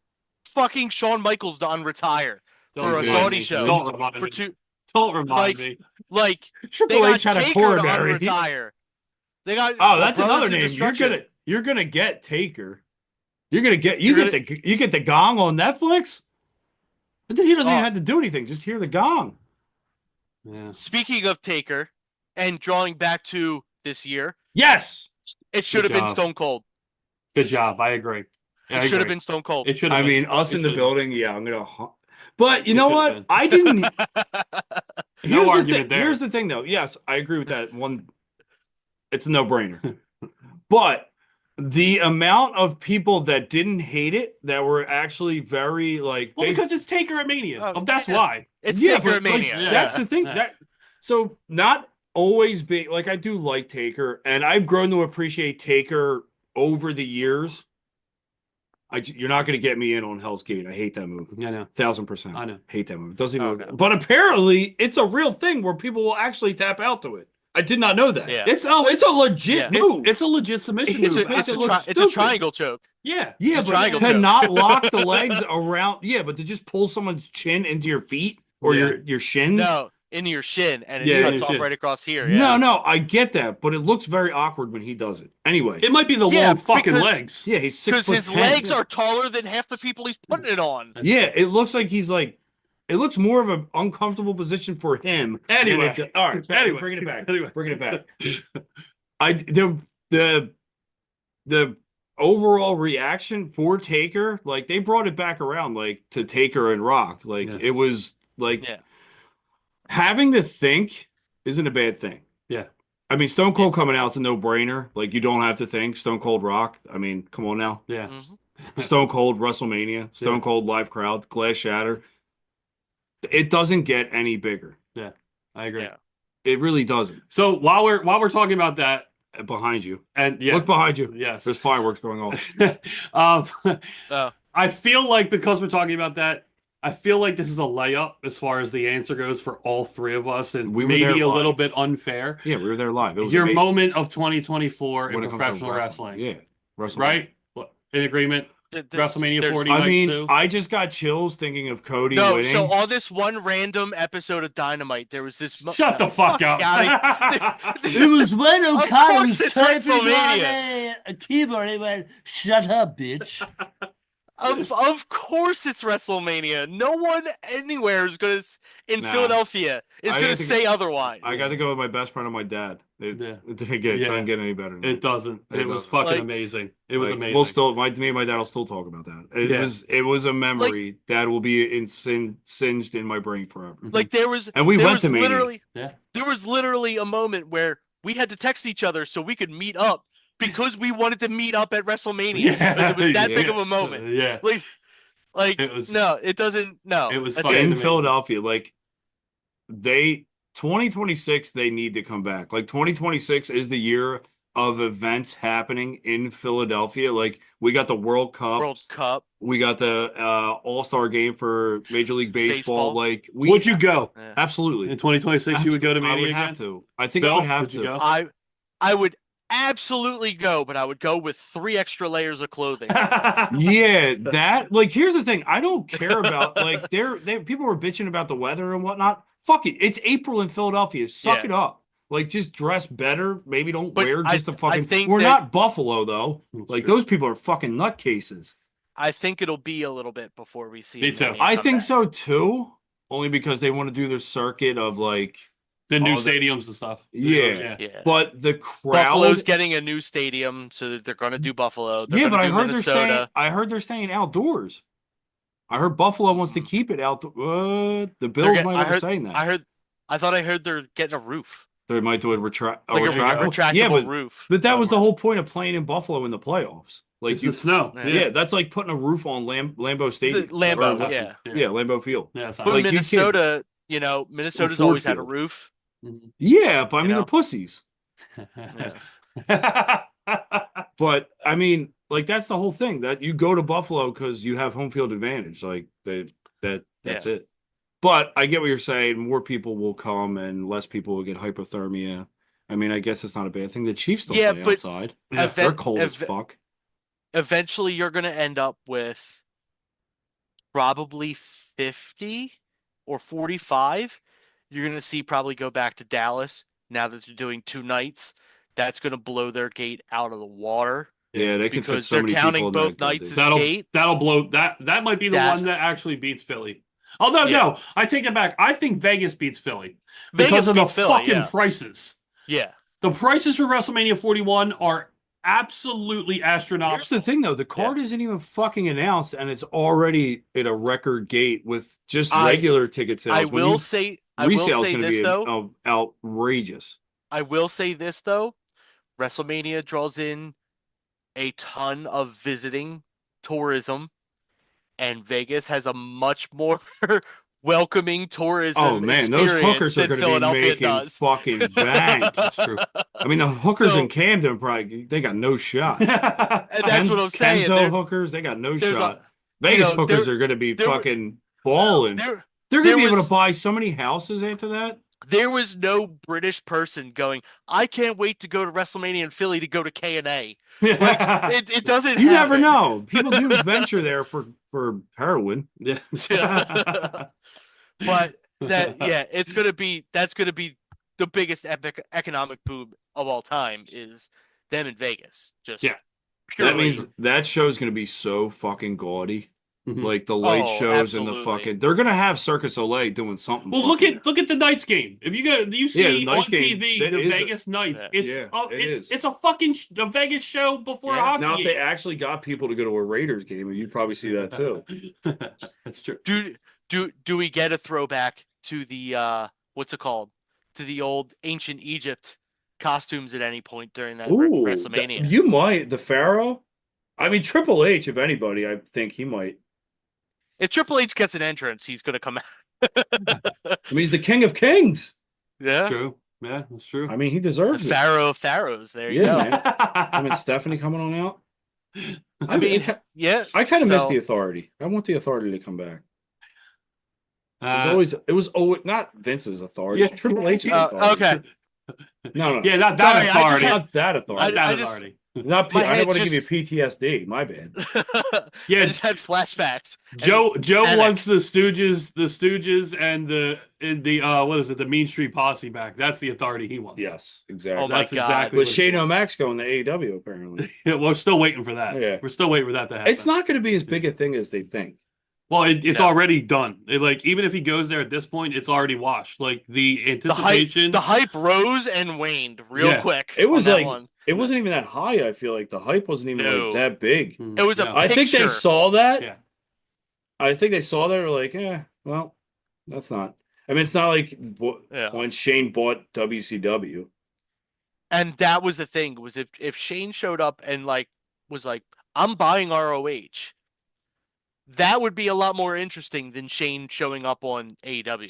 fucking Shawn Michaels to unretire for a Saudi show. Don't remind me. Like Triple H had a coronary. Retire. They got that's another name. You're gonna get Taker. You get the gong on Netflix. But then he doesn't even have to do anything. Just hear the gong. Yeah. Speaking of Taker, and drawing back to this year, yes, it should have been Stone Cold. Good job. I agree. It should have been Stone Cold. It should. I mean, us in the building. Yeah, I'm gonna. But you know what? I didn't. No argument there. Here's the thing, though. Yes, I agree with that. It's a no-brainer. But the amount of people that didn't hate it, that were actually very like, because it's Taker at Mania. That's why. It's Taker at Mania. That's the thing. So not always be like, I do like Taker, and I've grown to appreciate Taker over the years. You're not going to get me in on Hell's Gate. I hate that movie. I know. 1,000%. I know. Hate that movie. Doesn't even. But apparently, it's a real thing where people will actually tap out to it. I did not know that. Yeah. It's a legit move. It's a legit submission move. It's a triangle choke. Yeah. Yeah, but to not lock the legs around. Yeah, but to just pull someone's chin into your feet or your shins. No, into your shin, and it cuts off right across here. Yeah. No, I get that, but it looks very awkward when he does it. Anyway, it might be the long fucking legs. Yeah, he's 6'10". Because his legs are taller than half the people he's putting it on. Yeah, it looks like he's like. It looks more of an uncomfortable position for him. Anyway, all right. Anyway, bringing it back. Anyway. Bringing it back. The overall reaction for Taker, like they brought it back around, like to Taker and Rock. Like it was like having to think isn't a bad thing. Yeah. I mean, Stone Cold coming out is a no-brainer. Like you don't have to think. Stone Cold Rock. I mean, come on now. Yeah. Stone Cold WrestleMania. Stone Cold live crowd. Glass shatter. It doesn't get any bigger. Yeah, I agree. Yeah. It really doesn't. So while we're talking about that, behind you, and look behind you. Yes, there's fireworks going off. I feel like because we're talking about that, I feel like this is a layup as far as the answer goes for all three of us, and maybe a little bit unfair. Yeah, we were there live. It was your amazing. Moment of 2024 in professional wrestling. Yeah, wrestling. Right? In agreement. WrestleMania 40. I mean, I just got chills thinking of Cody winning. So on this one random episode of Dynamite, there was this. Shut the fuck up! It was when O'Connor was typing WrestleMania. on a keyboard. He went, "Shut up, bitch." Of course it's WrestleMania. No one anywhere is gonna in Philadelphia is gonna say otherwise. I got to go with my best friend and my dad. It didn't get any better. Than it doesn't. It was fucking amazing. It was amazing. We'll still, me and my dad will still talk about that. It was a memory that will be singed in my brain forever. Like there was, and we there went was to Mania. literally, there was literally a moment where we had to text each other so we could meet up because we wanted to meet up at WrestleMania. Like, it was that big of a moment. Like it was, no, it doesn't. No, it was in Philadelphia. Like 2026, they need to come back. Like 2026 is the year of events happening in Philadelphia. Like we got the World Cup. We got the All-Star game for Major League Baseball. Like would you go? Yeah. Absolutely. In 2026, you would go to Mania. I would have to. I think I would have to. I would absolutely go, but I would go with 3 extra layers of clothing. Yeah, that. Like, here's the thing. I don't care about like people were bitching about the weather and whatnot. Fuck it. It's April in Philadelphia. Suck it up. Like, just dress better. Maybe don't wear just a fucking. We're not Buffalo though. Like those people are fucking nutcases. I think it'll be a little bit before we see. Me too. I think so too. Only because they want to do their circuit of like the new stadiums and stuff. Yeah. But the crowd. Buffalo's getting a new stadium, so they're going to do Buffalo. But I heard they're staying outdoors. I heard Buffalo wants to keep it out. The Bills might be saying that. I thought I heard they're getting a roof. They might do a retractable roof. But that was the whole point of playing in Buffalo in the playoffs. Like the snow. Yeah, that's like putting a roof on Lambeau Stadium. Lambeau Field. Yeah, but like Minnesota, Minnesota's always had a roof. Yeah, but I mean, they're pussies. But I mean, like that's the whole thing, that you go to Buffalo because you have home field advantage. Like that's it. But I get what you're saying. More people will come and less people will get hypothermia. I mean, I guess it's not a bad thing. The Chiefs don't play outside. They're cold as fuck. Eventually, you're going to end up with probably 50 or 45. You're going to see probably go back to Dallas now that they're doing 2 nights. That's going to blow their gate out of the water. Yeah, they can because fit so they're counting both nights as gate. That'll blow that might be the one that actually beats Philly. Although no, I take it back. I think Vegas beats Philly because of the fucking prices. Yeah, the prices for WrestleMania 41 are absolutely astronomical. Here's the thing, though: the card isn't even fucking announced, and it's already at a record gate with just regular ticket sales. I will say this though, outrageous. I will say this though: WrestleMania draws in a ton of visiting tourism. And Vegas has a much more welcoming tourism. Oh man, those hookers are going to be making fucking bank. That's true. I mean, the hookers in Camden they got no shot. And that's what I'm saying. Kenzo hookers, they got no shot. Vegas hookers are going to be fucking balling. They're going to be able to buy so many houses after that. There was no British person going, I can't wait to go to WrestleMania in Philly to go to K&A. Like, it doesn't You happen. never know. People do venture there for heroin. Yeah. But that's gonna be the biggest epic economic boom of all time is them in Vegas. Just that means that show's gonna be so fucking gaudy. Like the light shows and the fucking, they're gonna have Circus Soleil doing something. Well, look at the Knights game. If you see on TV the Vegas Knights, it's a fucking Vegas show before a hockey game. Now, if game. they actually got people to go to a Raiders game, you'd probably see that too. That's true. Do we get a throwback to the what's it called? To the old ancient Egypt costumes at any point during that WrestleMania? You might. The Pharaoh. I mean, Triple H, if anybody, I think he might. If Triple H gets an entrance, he's going to come out. I mean, he's the King of Kings. Yeah. True. Yeah, that's true. I mean, he deserves it. Pharaoh of Pharaohs. There you go. Man. I mean, Stephanie coming on out. I mean, yes. I kind of miss the Authority. I want the Authority to come back. It was always not Vince's authority. It's Triple H's authority. Okay. No. Yeah, not that authority. Not that authority. Not My I head don't want to just- give you PTSD. My bad. Yeah. I just had flashbacks. Joe panic. wants the Stooges and the what is it, the Mean Street Posse back. That's the authority he wants. Yes, exactly. Oh my That's God. exactly But what Shane O'Mac's going to AEW apparently. we're still waiting for that. Yeah. We're still waiting for that to happen. It's not going to be as big a thing as they think. Well, it's No. already done. Like, even if he goes there at this point, it's already washed. Like, the anticipation. The hype rose and waned real quick. It was on that like one. it wasn't even that high. I feel like the hype wasn't even No. like that big. It was a I think they picture. saw that. Yeah. I think they saw that. They're like, well, that's not. I mean, it's not like when Shane bought WCW. And that was the thing, was if Shane showed up and was like, I'm buying ROH, that would be a lot more interesting than Shane showing up on AEW.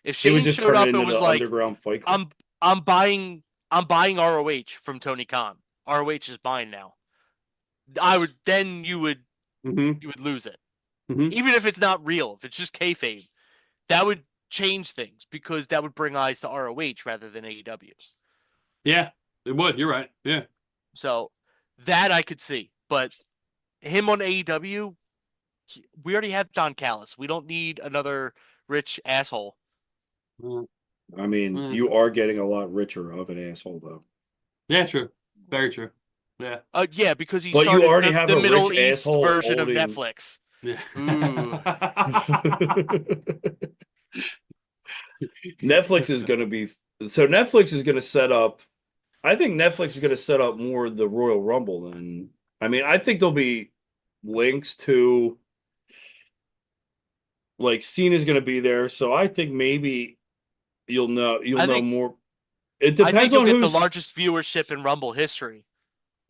If It Shane would just showed turn up it into and was the like, underground fight club. I'm buying ROH from Tony Khan. ROH is mine now. You would lose it. Even if it's not real, if it's just kayfabe, that would change things because that would bring eyes to ROH rather than AEW. Yeah, it would. You're right. Yeah. So that I could see, but him on AEW, we already have Don Callis. We don't need another rich asshole. I mean, you are getting a lot richer of an asshole, though. Yeah, true. Very true. Yeah. Yeah, because he But you started already have the a Middle rich East asshole version holding- of Netflix. Yeah. Ooh. Netflix is going to be so. Netflix is going to set up. I think Netflix is going to set up more the Royal Rumble than. I mean, I think there'll be links to. Like Cena's going to be there, so I think maybe you'll know more. It depends I think you'll on get who's the largest viewership in Rumble history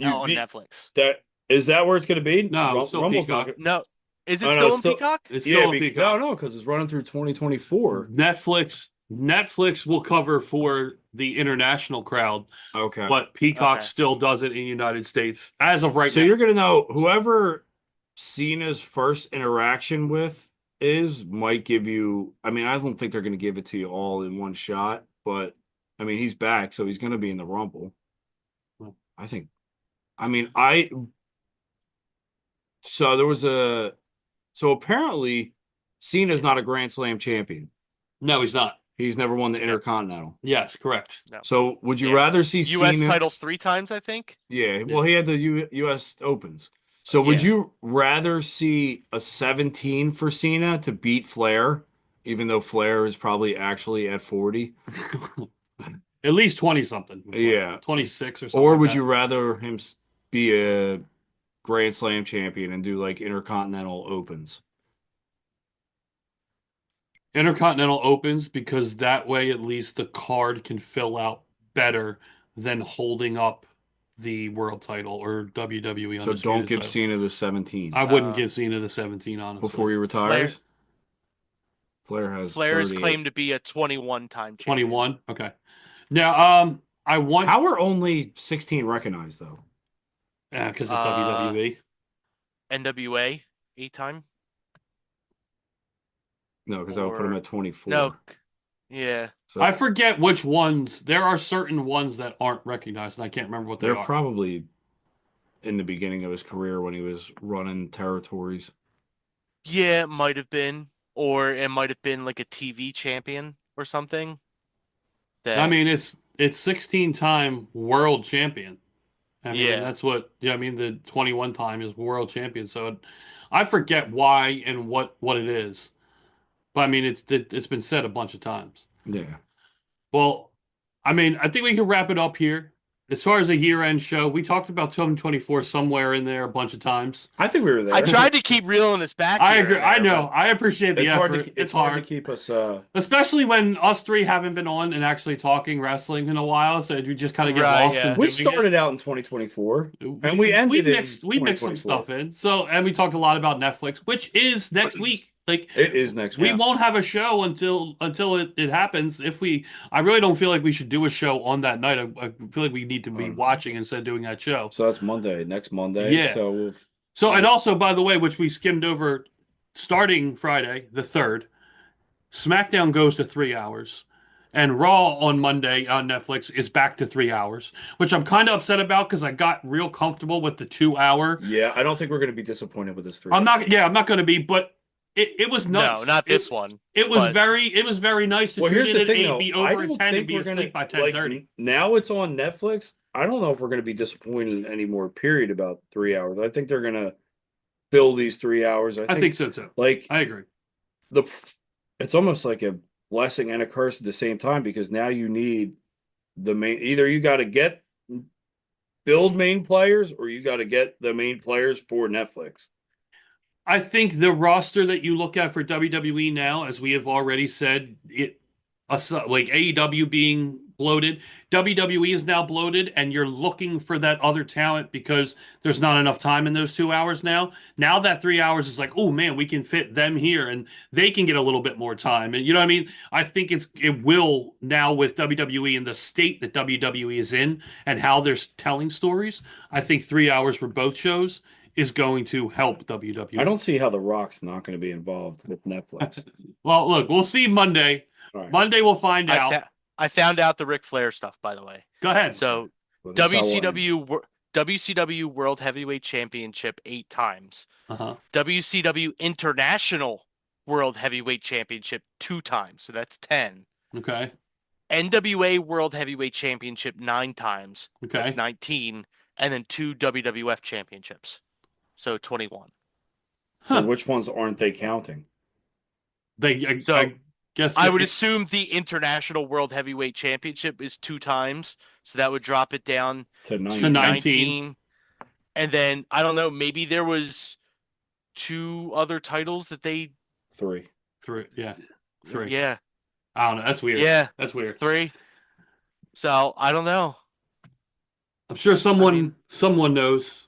on Netflix. Is that where it's going to be? No, it's still Rumble's Peacock. not. No, is it Oh, no, still it's on still- Peacock? It's Yeah, still on Peacock. no, because it's running through 2024. Netflix will cover for the international crowd. Okay. But Peacock Okay. still does it in the United States as of right So now. you're going to know whoever Cena's first interaction with might give you. I mean, I don't think they're going to give it to you all in one shot, but I mean, he's back, so he's going to be in the Rumble. I think. I mean, So there was a. So apparently, Cena's not a Grand Slam champion. No, he's not. He's never won the Intercontinental. Yes, correct. No. So would you rather see U.S. Cena? title 3 times, I think. Yeah, well, he had the U.S. Opens. So would you rather see a 17 for Cena to beat Flair, even though Flair is probably actually at 40? At least 20 something. Yeah. 26 or something. Or like would that. you rather him be a Grand Slam champion and do like Intercontinental Opens? Intercontinental Opens, because that way at least the card can fill out better than holding up the world title or WWE. So Undisputed don't give title. Cena the 17. I wouldn't give Cena the 17, honestly. Before he retires? Flair has Flair's 38. claimed to be a 21-time champion. 21? Okay. Now, I want... How are only 16 recognized, though? Yeah, because it's WWE. NWA, 8-time? No, because I would put him at 24. No. Yeah. So I forget which ones. There are certain ones that aren't recognized, and I can't remember what they they're are. probably in the beginning of his career when he was running territories. Yeah, it might have been. Or it might have been like a TV champion or something. I mean, it's 16-time world champion. I mean, Yeah. that's what. Yeah, I mean, the 21 time is world champion. So I forget why and what it is. But I mean, it's been said a bunch of times. Yeah. Well, I mean, I think we can wrap it up here. As far as a year-end show, we talked about 2024 somewhere in there a bunch of times. I think we were there. I tried to keep reeling this back. I here agree. and I there, know. but- I appreciate the effort. It's hard to keep us. Especially when us three haven't been on and actually talking wrestling in a while, so we just kind of get lost. In We doing started out in 2024, and we ended. We mixed some stuff in. So, and we talked a lot about Netflix, which is next week. Like it is next week. We won't have a show until it happens. I really don't feel like we should do a show on that night. I feel like we need to be watching instead of doing that show. So that's Monday. Next Monday. Yeah. So and also, by the way, which we skimmed over, starting Friday the 3rd, SmackDown goes to 3 hours. And Raw on Monday on Netflix is back to 3 hours, which I'm kind of upset about because I got real comfortable with the 2 hour. Yeah, I don't think we're going to be disappointed with this 3. I'm not going to be, but it was nice. No, not this one. It was very nice to Well, here's tune the in thing, at 8, though. be I over don't 10 and think be we're gonna asleep by 10:30. like now it's on Netflix. I don't know if we're going to be disappointed anymore. Period about 3 hours. I think they're going to fill these 3 hours. I think so too. Like I agree. It's almost like a blessing and a curse at the same time because now you need the main. Either you got to build main players or you got to get the main players for Netflix. I think the roster that you look at for WWE now, as we have already said, like AEW being bloated, WWE is now bloated, and you're looking for that other talent because there's not enough time in those 2 hours now. Now that 3 hours is like, oh man, we can fit them here, and they can get a little bit more time. And you know what I mean? I think it will now with WWE and the state that WWE is in and how they're telling stories. I think 3 hours for both shows is going to help WWE. I don't see how The Rock's not going to be involved with Netflix. Well, look, we'll see Monday. Right. Monday we'll find out. I found out the Ric Flair stuff, by the way. Go ahead. So WCW World Heavyweight Championship 8 times. WCW International World Heavyweight Championship 2 times. So that's 10. Okay. NWA World Heavyweight Championship 9 times. Okay. That's 19. And then 2 WWF championships. So 21. So which ones aren't they counting? I guess I would assume the International World Heavyweight Championship is 2 times. So that would drop it down to 19. And then, I don't know, maybe there was 2 other titles that they... 3. Yeah. 3. Yeah. I don't know. That's weird. Yeah. That's weird. 3. So, I don't know. I'm sure someone knows.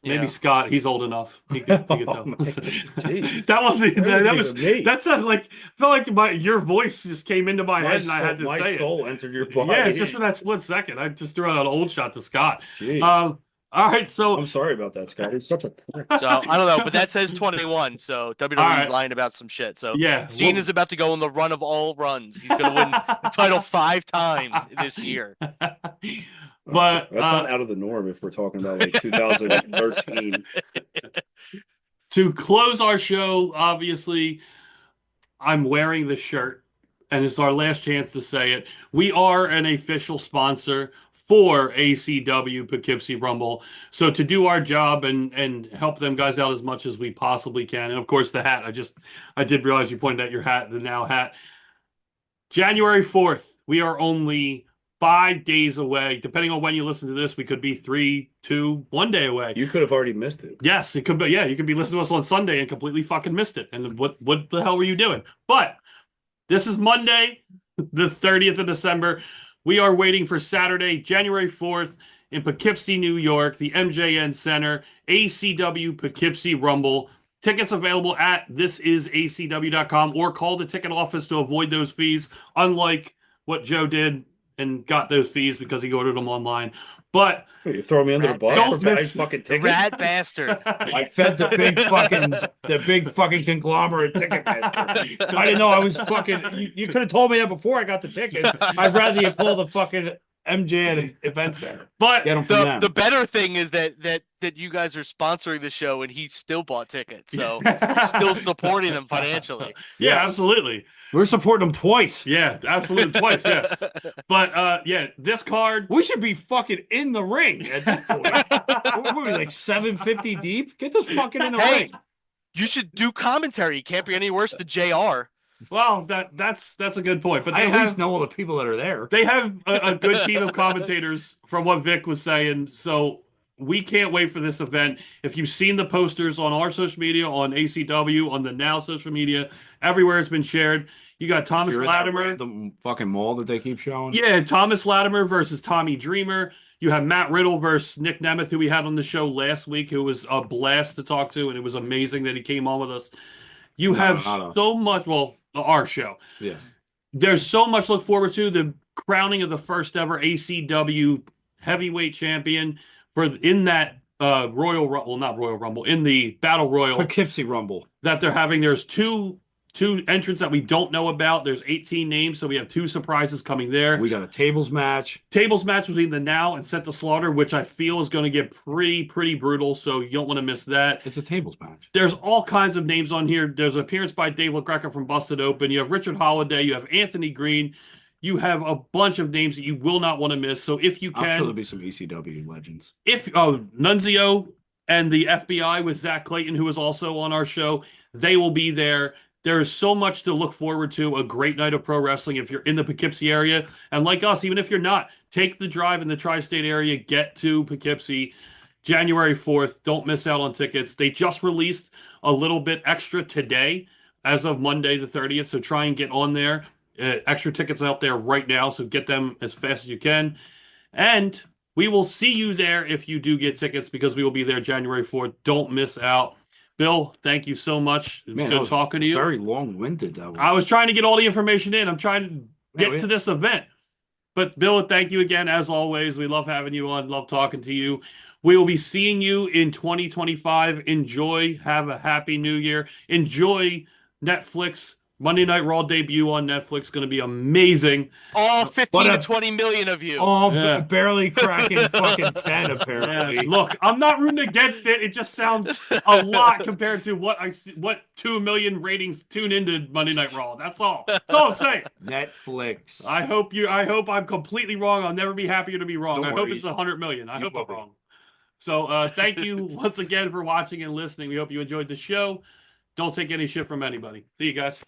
Maybe Yeah. Scott, he's old enough. He could tell. That wasn't me. That sounded like felt like your voice just came into my head and I had to say it. Soul entered your body. Yeah, just for that split second. I just threw out an old shot to Scott. Jeez. All right, so I'm sorry about that, Scott. He's such a So, I don't know, but that says 21, so WWE's lying about some shit. So, yeah, Cena's about to go on the run of all runs. He's going to win the title 5 times this year. But that's not out of the norm if we're talking about like 2013. To close our show, obviously, I'm wearing the shirt, and it's our last chance to say it. We are an official sponsor for ACW Poughkeepsie Rumble. So to do our job and help them guys out as much as we possibly can. And of course the hat. I did realize you pointed out your hat, the now hat. January 4th, we are only 5 days away. Depending on when you listen to this, we could be 3, 2, 1 day away. You could have already missed it. Yes, it could be. Yeah, you could be listening to us on Sunday and completely fucking missed it. And what the hell were you doing? But this is Monday, the 30th of December. We are waiting for Saturday, January 4th in Poughkeepsie, New York, the MJN Center, ACW Poughkeepsie Rumble. Tickets available at thisisacw.com or call the ticket office to avoid those fees, unlike what Joe did and got those fees because he ordered them online. But you throw me under the bus for buying fucking tickets? Rat bastard. I fed the big fucking conglomerate ticket master. I didn't know I was fucking. You could have told me that before I got the tickets. I'd rather you call the fucking MJN Event Center. But get them from them. The better thing is that you guys are sponsoring the show and he still bought tickets, so you're still supporting him financially. Yeah, absolutely. We're supporting them twice. Yeah, absolutely twice. Yeah, but yeah, this card. We should be fucking in the ring at this point. What were we, like 750 deep? Get this fucking in the ring. You should do commentary. You can't be any worse than JR. Well, that's a good point. But I they at least know all the people that are there. They have a good team of commentators, from what Vic was saying. So we can't wait for this event. If you've seen the posters on our social media, on ACW, on the Now social media, everywhere it's been shared. You got Thomas Latimer. The fucking mall that they keep showing. Yeah, Thomas Latimer versus Tommy Dreamer. You have Matt Riddle versus Nick Nemeth, who we had on the show last week, who was a blast to talk to, and it was amazing that he came on with us. You have so much, well, our show. Yes. There's so much to look forward to. The crowning of the first ever ACW heavyweight champion in that not Royal Rumble, in the Battle Royal. Poughkeepsie Rumble. That they're having. There's two two entrants that we don't know about. There's 18 names, so we have 2 surprises coming there. We got a tables match. Tables match between the Now and Set to Slaughter, which I feel is going to get pretty brutal, so you don't want to miss that. It's a tables match. There's all kinds of names on here. There's an appearance by Dave LaGreca from Busted Open. You have Richard Holiday. You have Anthony Green. You have a bunch of names that you will not want to miss. So if you I'm sure can, there'll be some ECW legends. if Nunzio and the FBI with Zach Clayton, who is also on our show, they will be there. There is so much to look forward to. A great night of pro wrestling if you're in the Poughkeepsie area. And like us, even if you're not, take the drive in the tri-state area. Get to Poughkeepsie January 4th. Don't miss out on tickets. They just released a little bit extra today as of Monday the 30th. So try and get on there. Extra tickets out there right now, so get them as fast as you can. And we will see you there if you do get tickets, because we will be there January 4th. Don't miss out. Bill, thank you so much. Man, good talking to you. Very long-winded, that was. I was trying to get all the information in. I'm trying to get to this event. But Bill, thank you again, as always. We love having you on. Love talking to you. We will be seeing you in 2025. Enjoy. Have a happy new year. Enjoy Netflix. Monday Night Raw debut on Netflix, going to be amazing. All 15 to 20 million of you. All barely cracking fucking 10, apparently. Yeah. Look, I'm not rooting against it. It just sounds a lot compared to what 2 million ratings tune into Monday Night Raw. That's all. That's all I'm saying. Netflix. I hope I'm completely wrong. I'll never be happier to be wrong. Don't I hope worry. it's 100 million. I hope I'm wrong. So thank you once again for watching and listening. We hope you enjoyed the show. Don't take any shit from anybody. See you guys.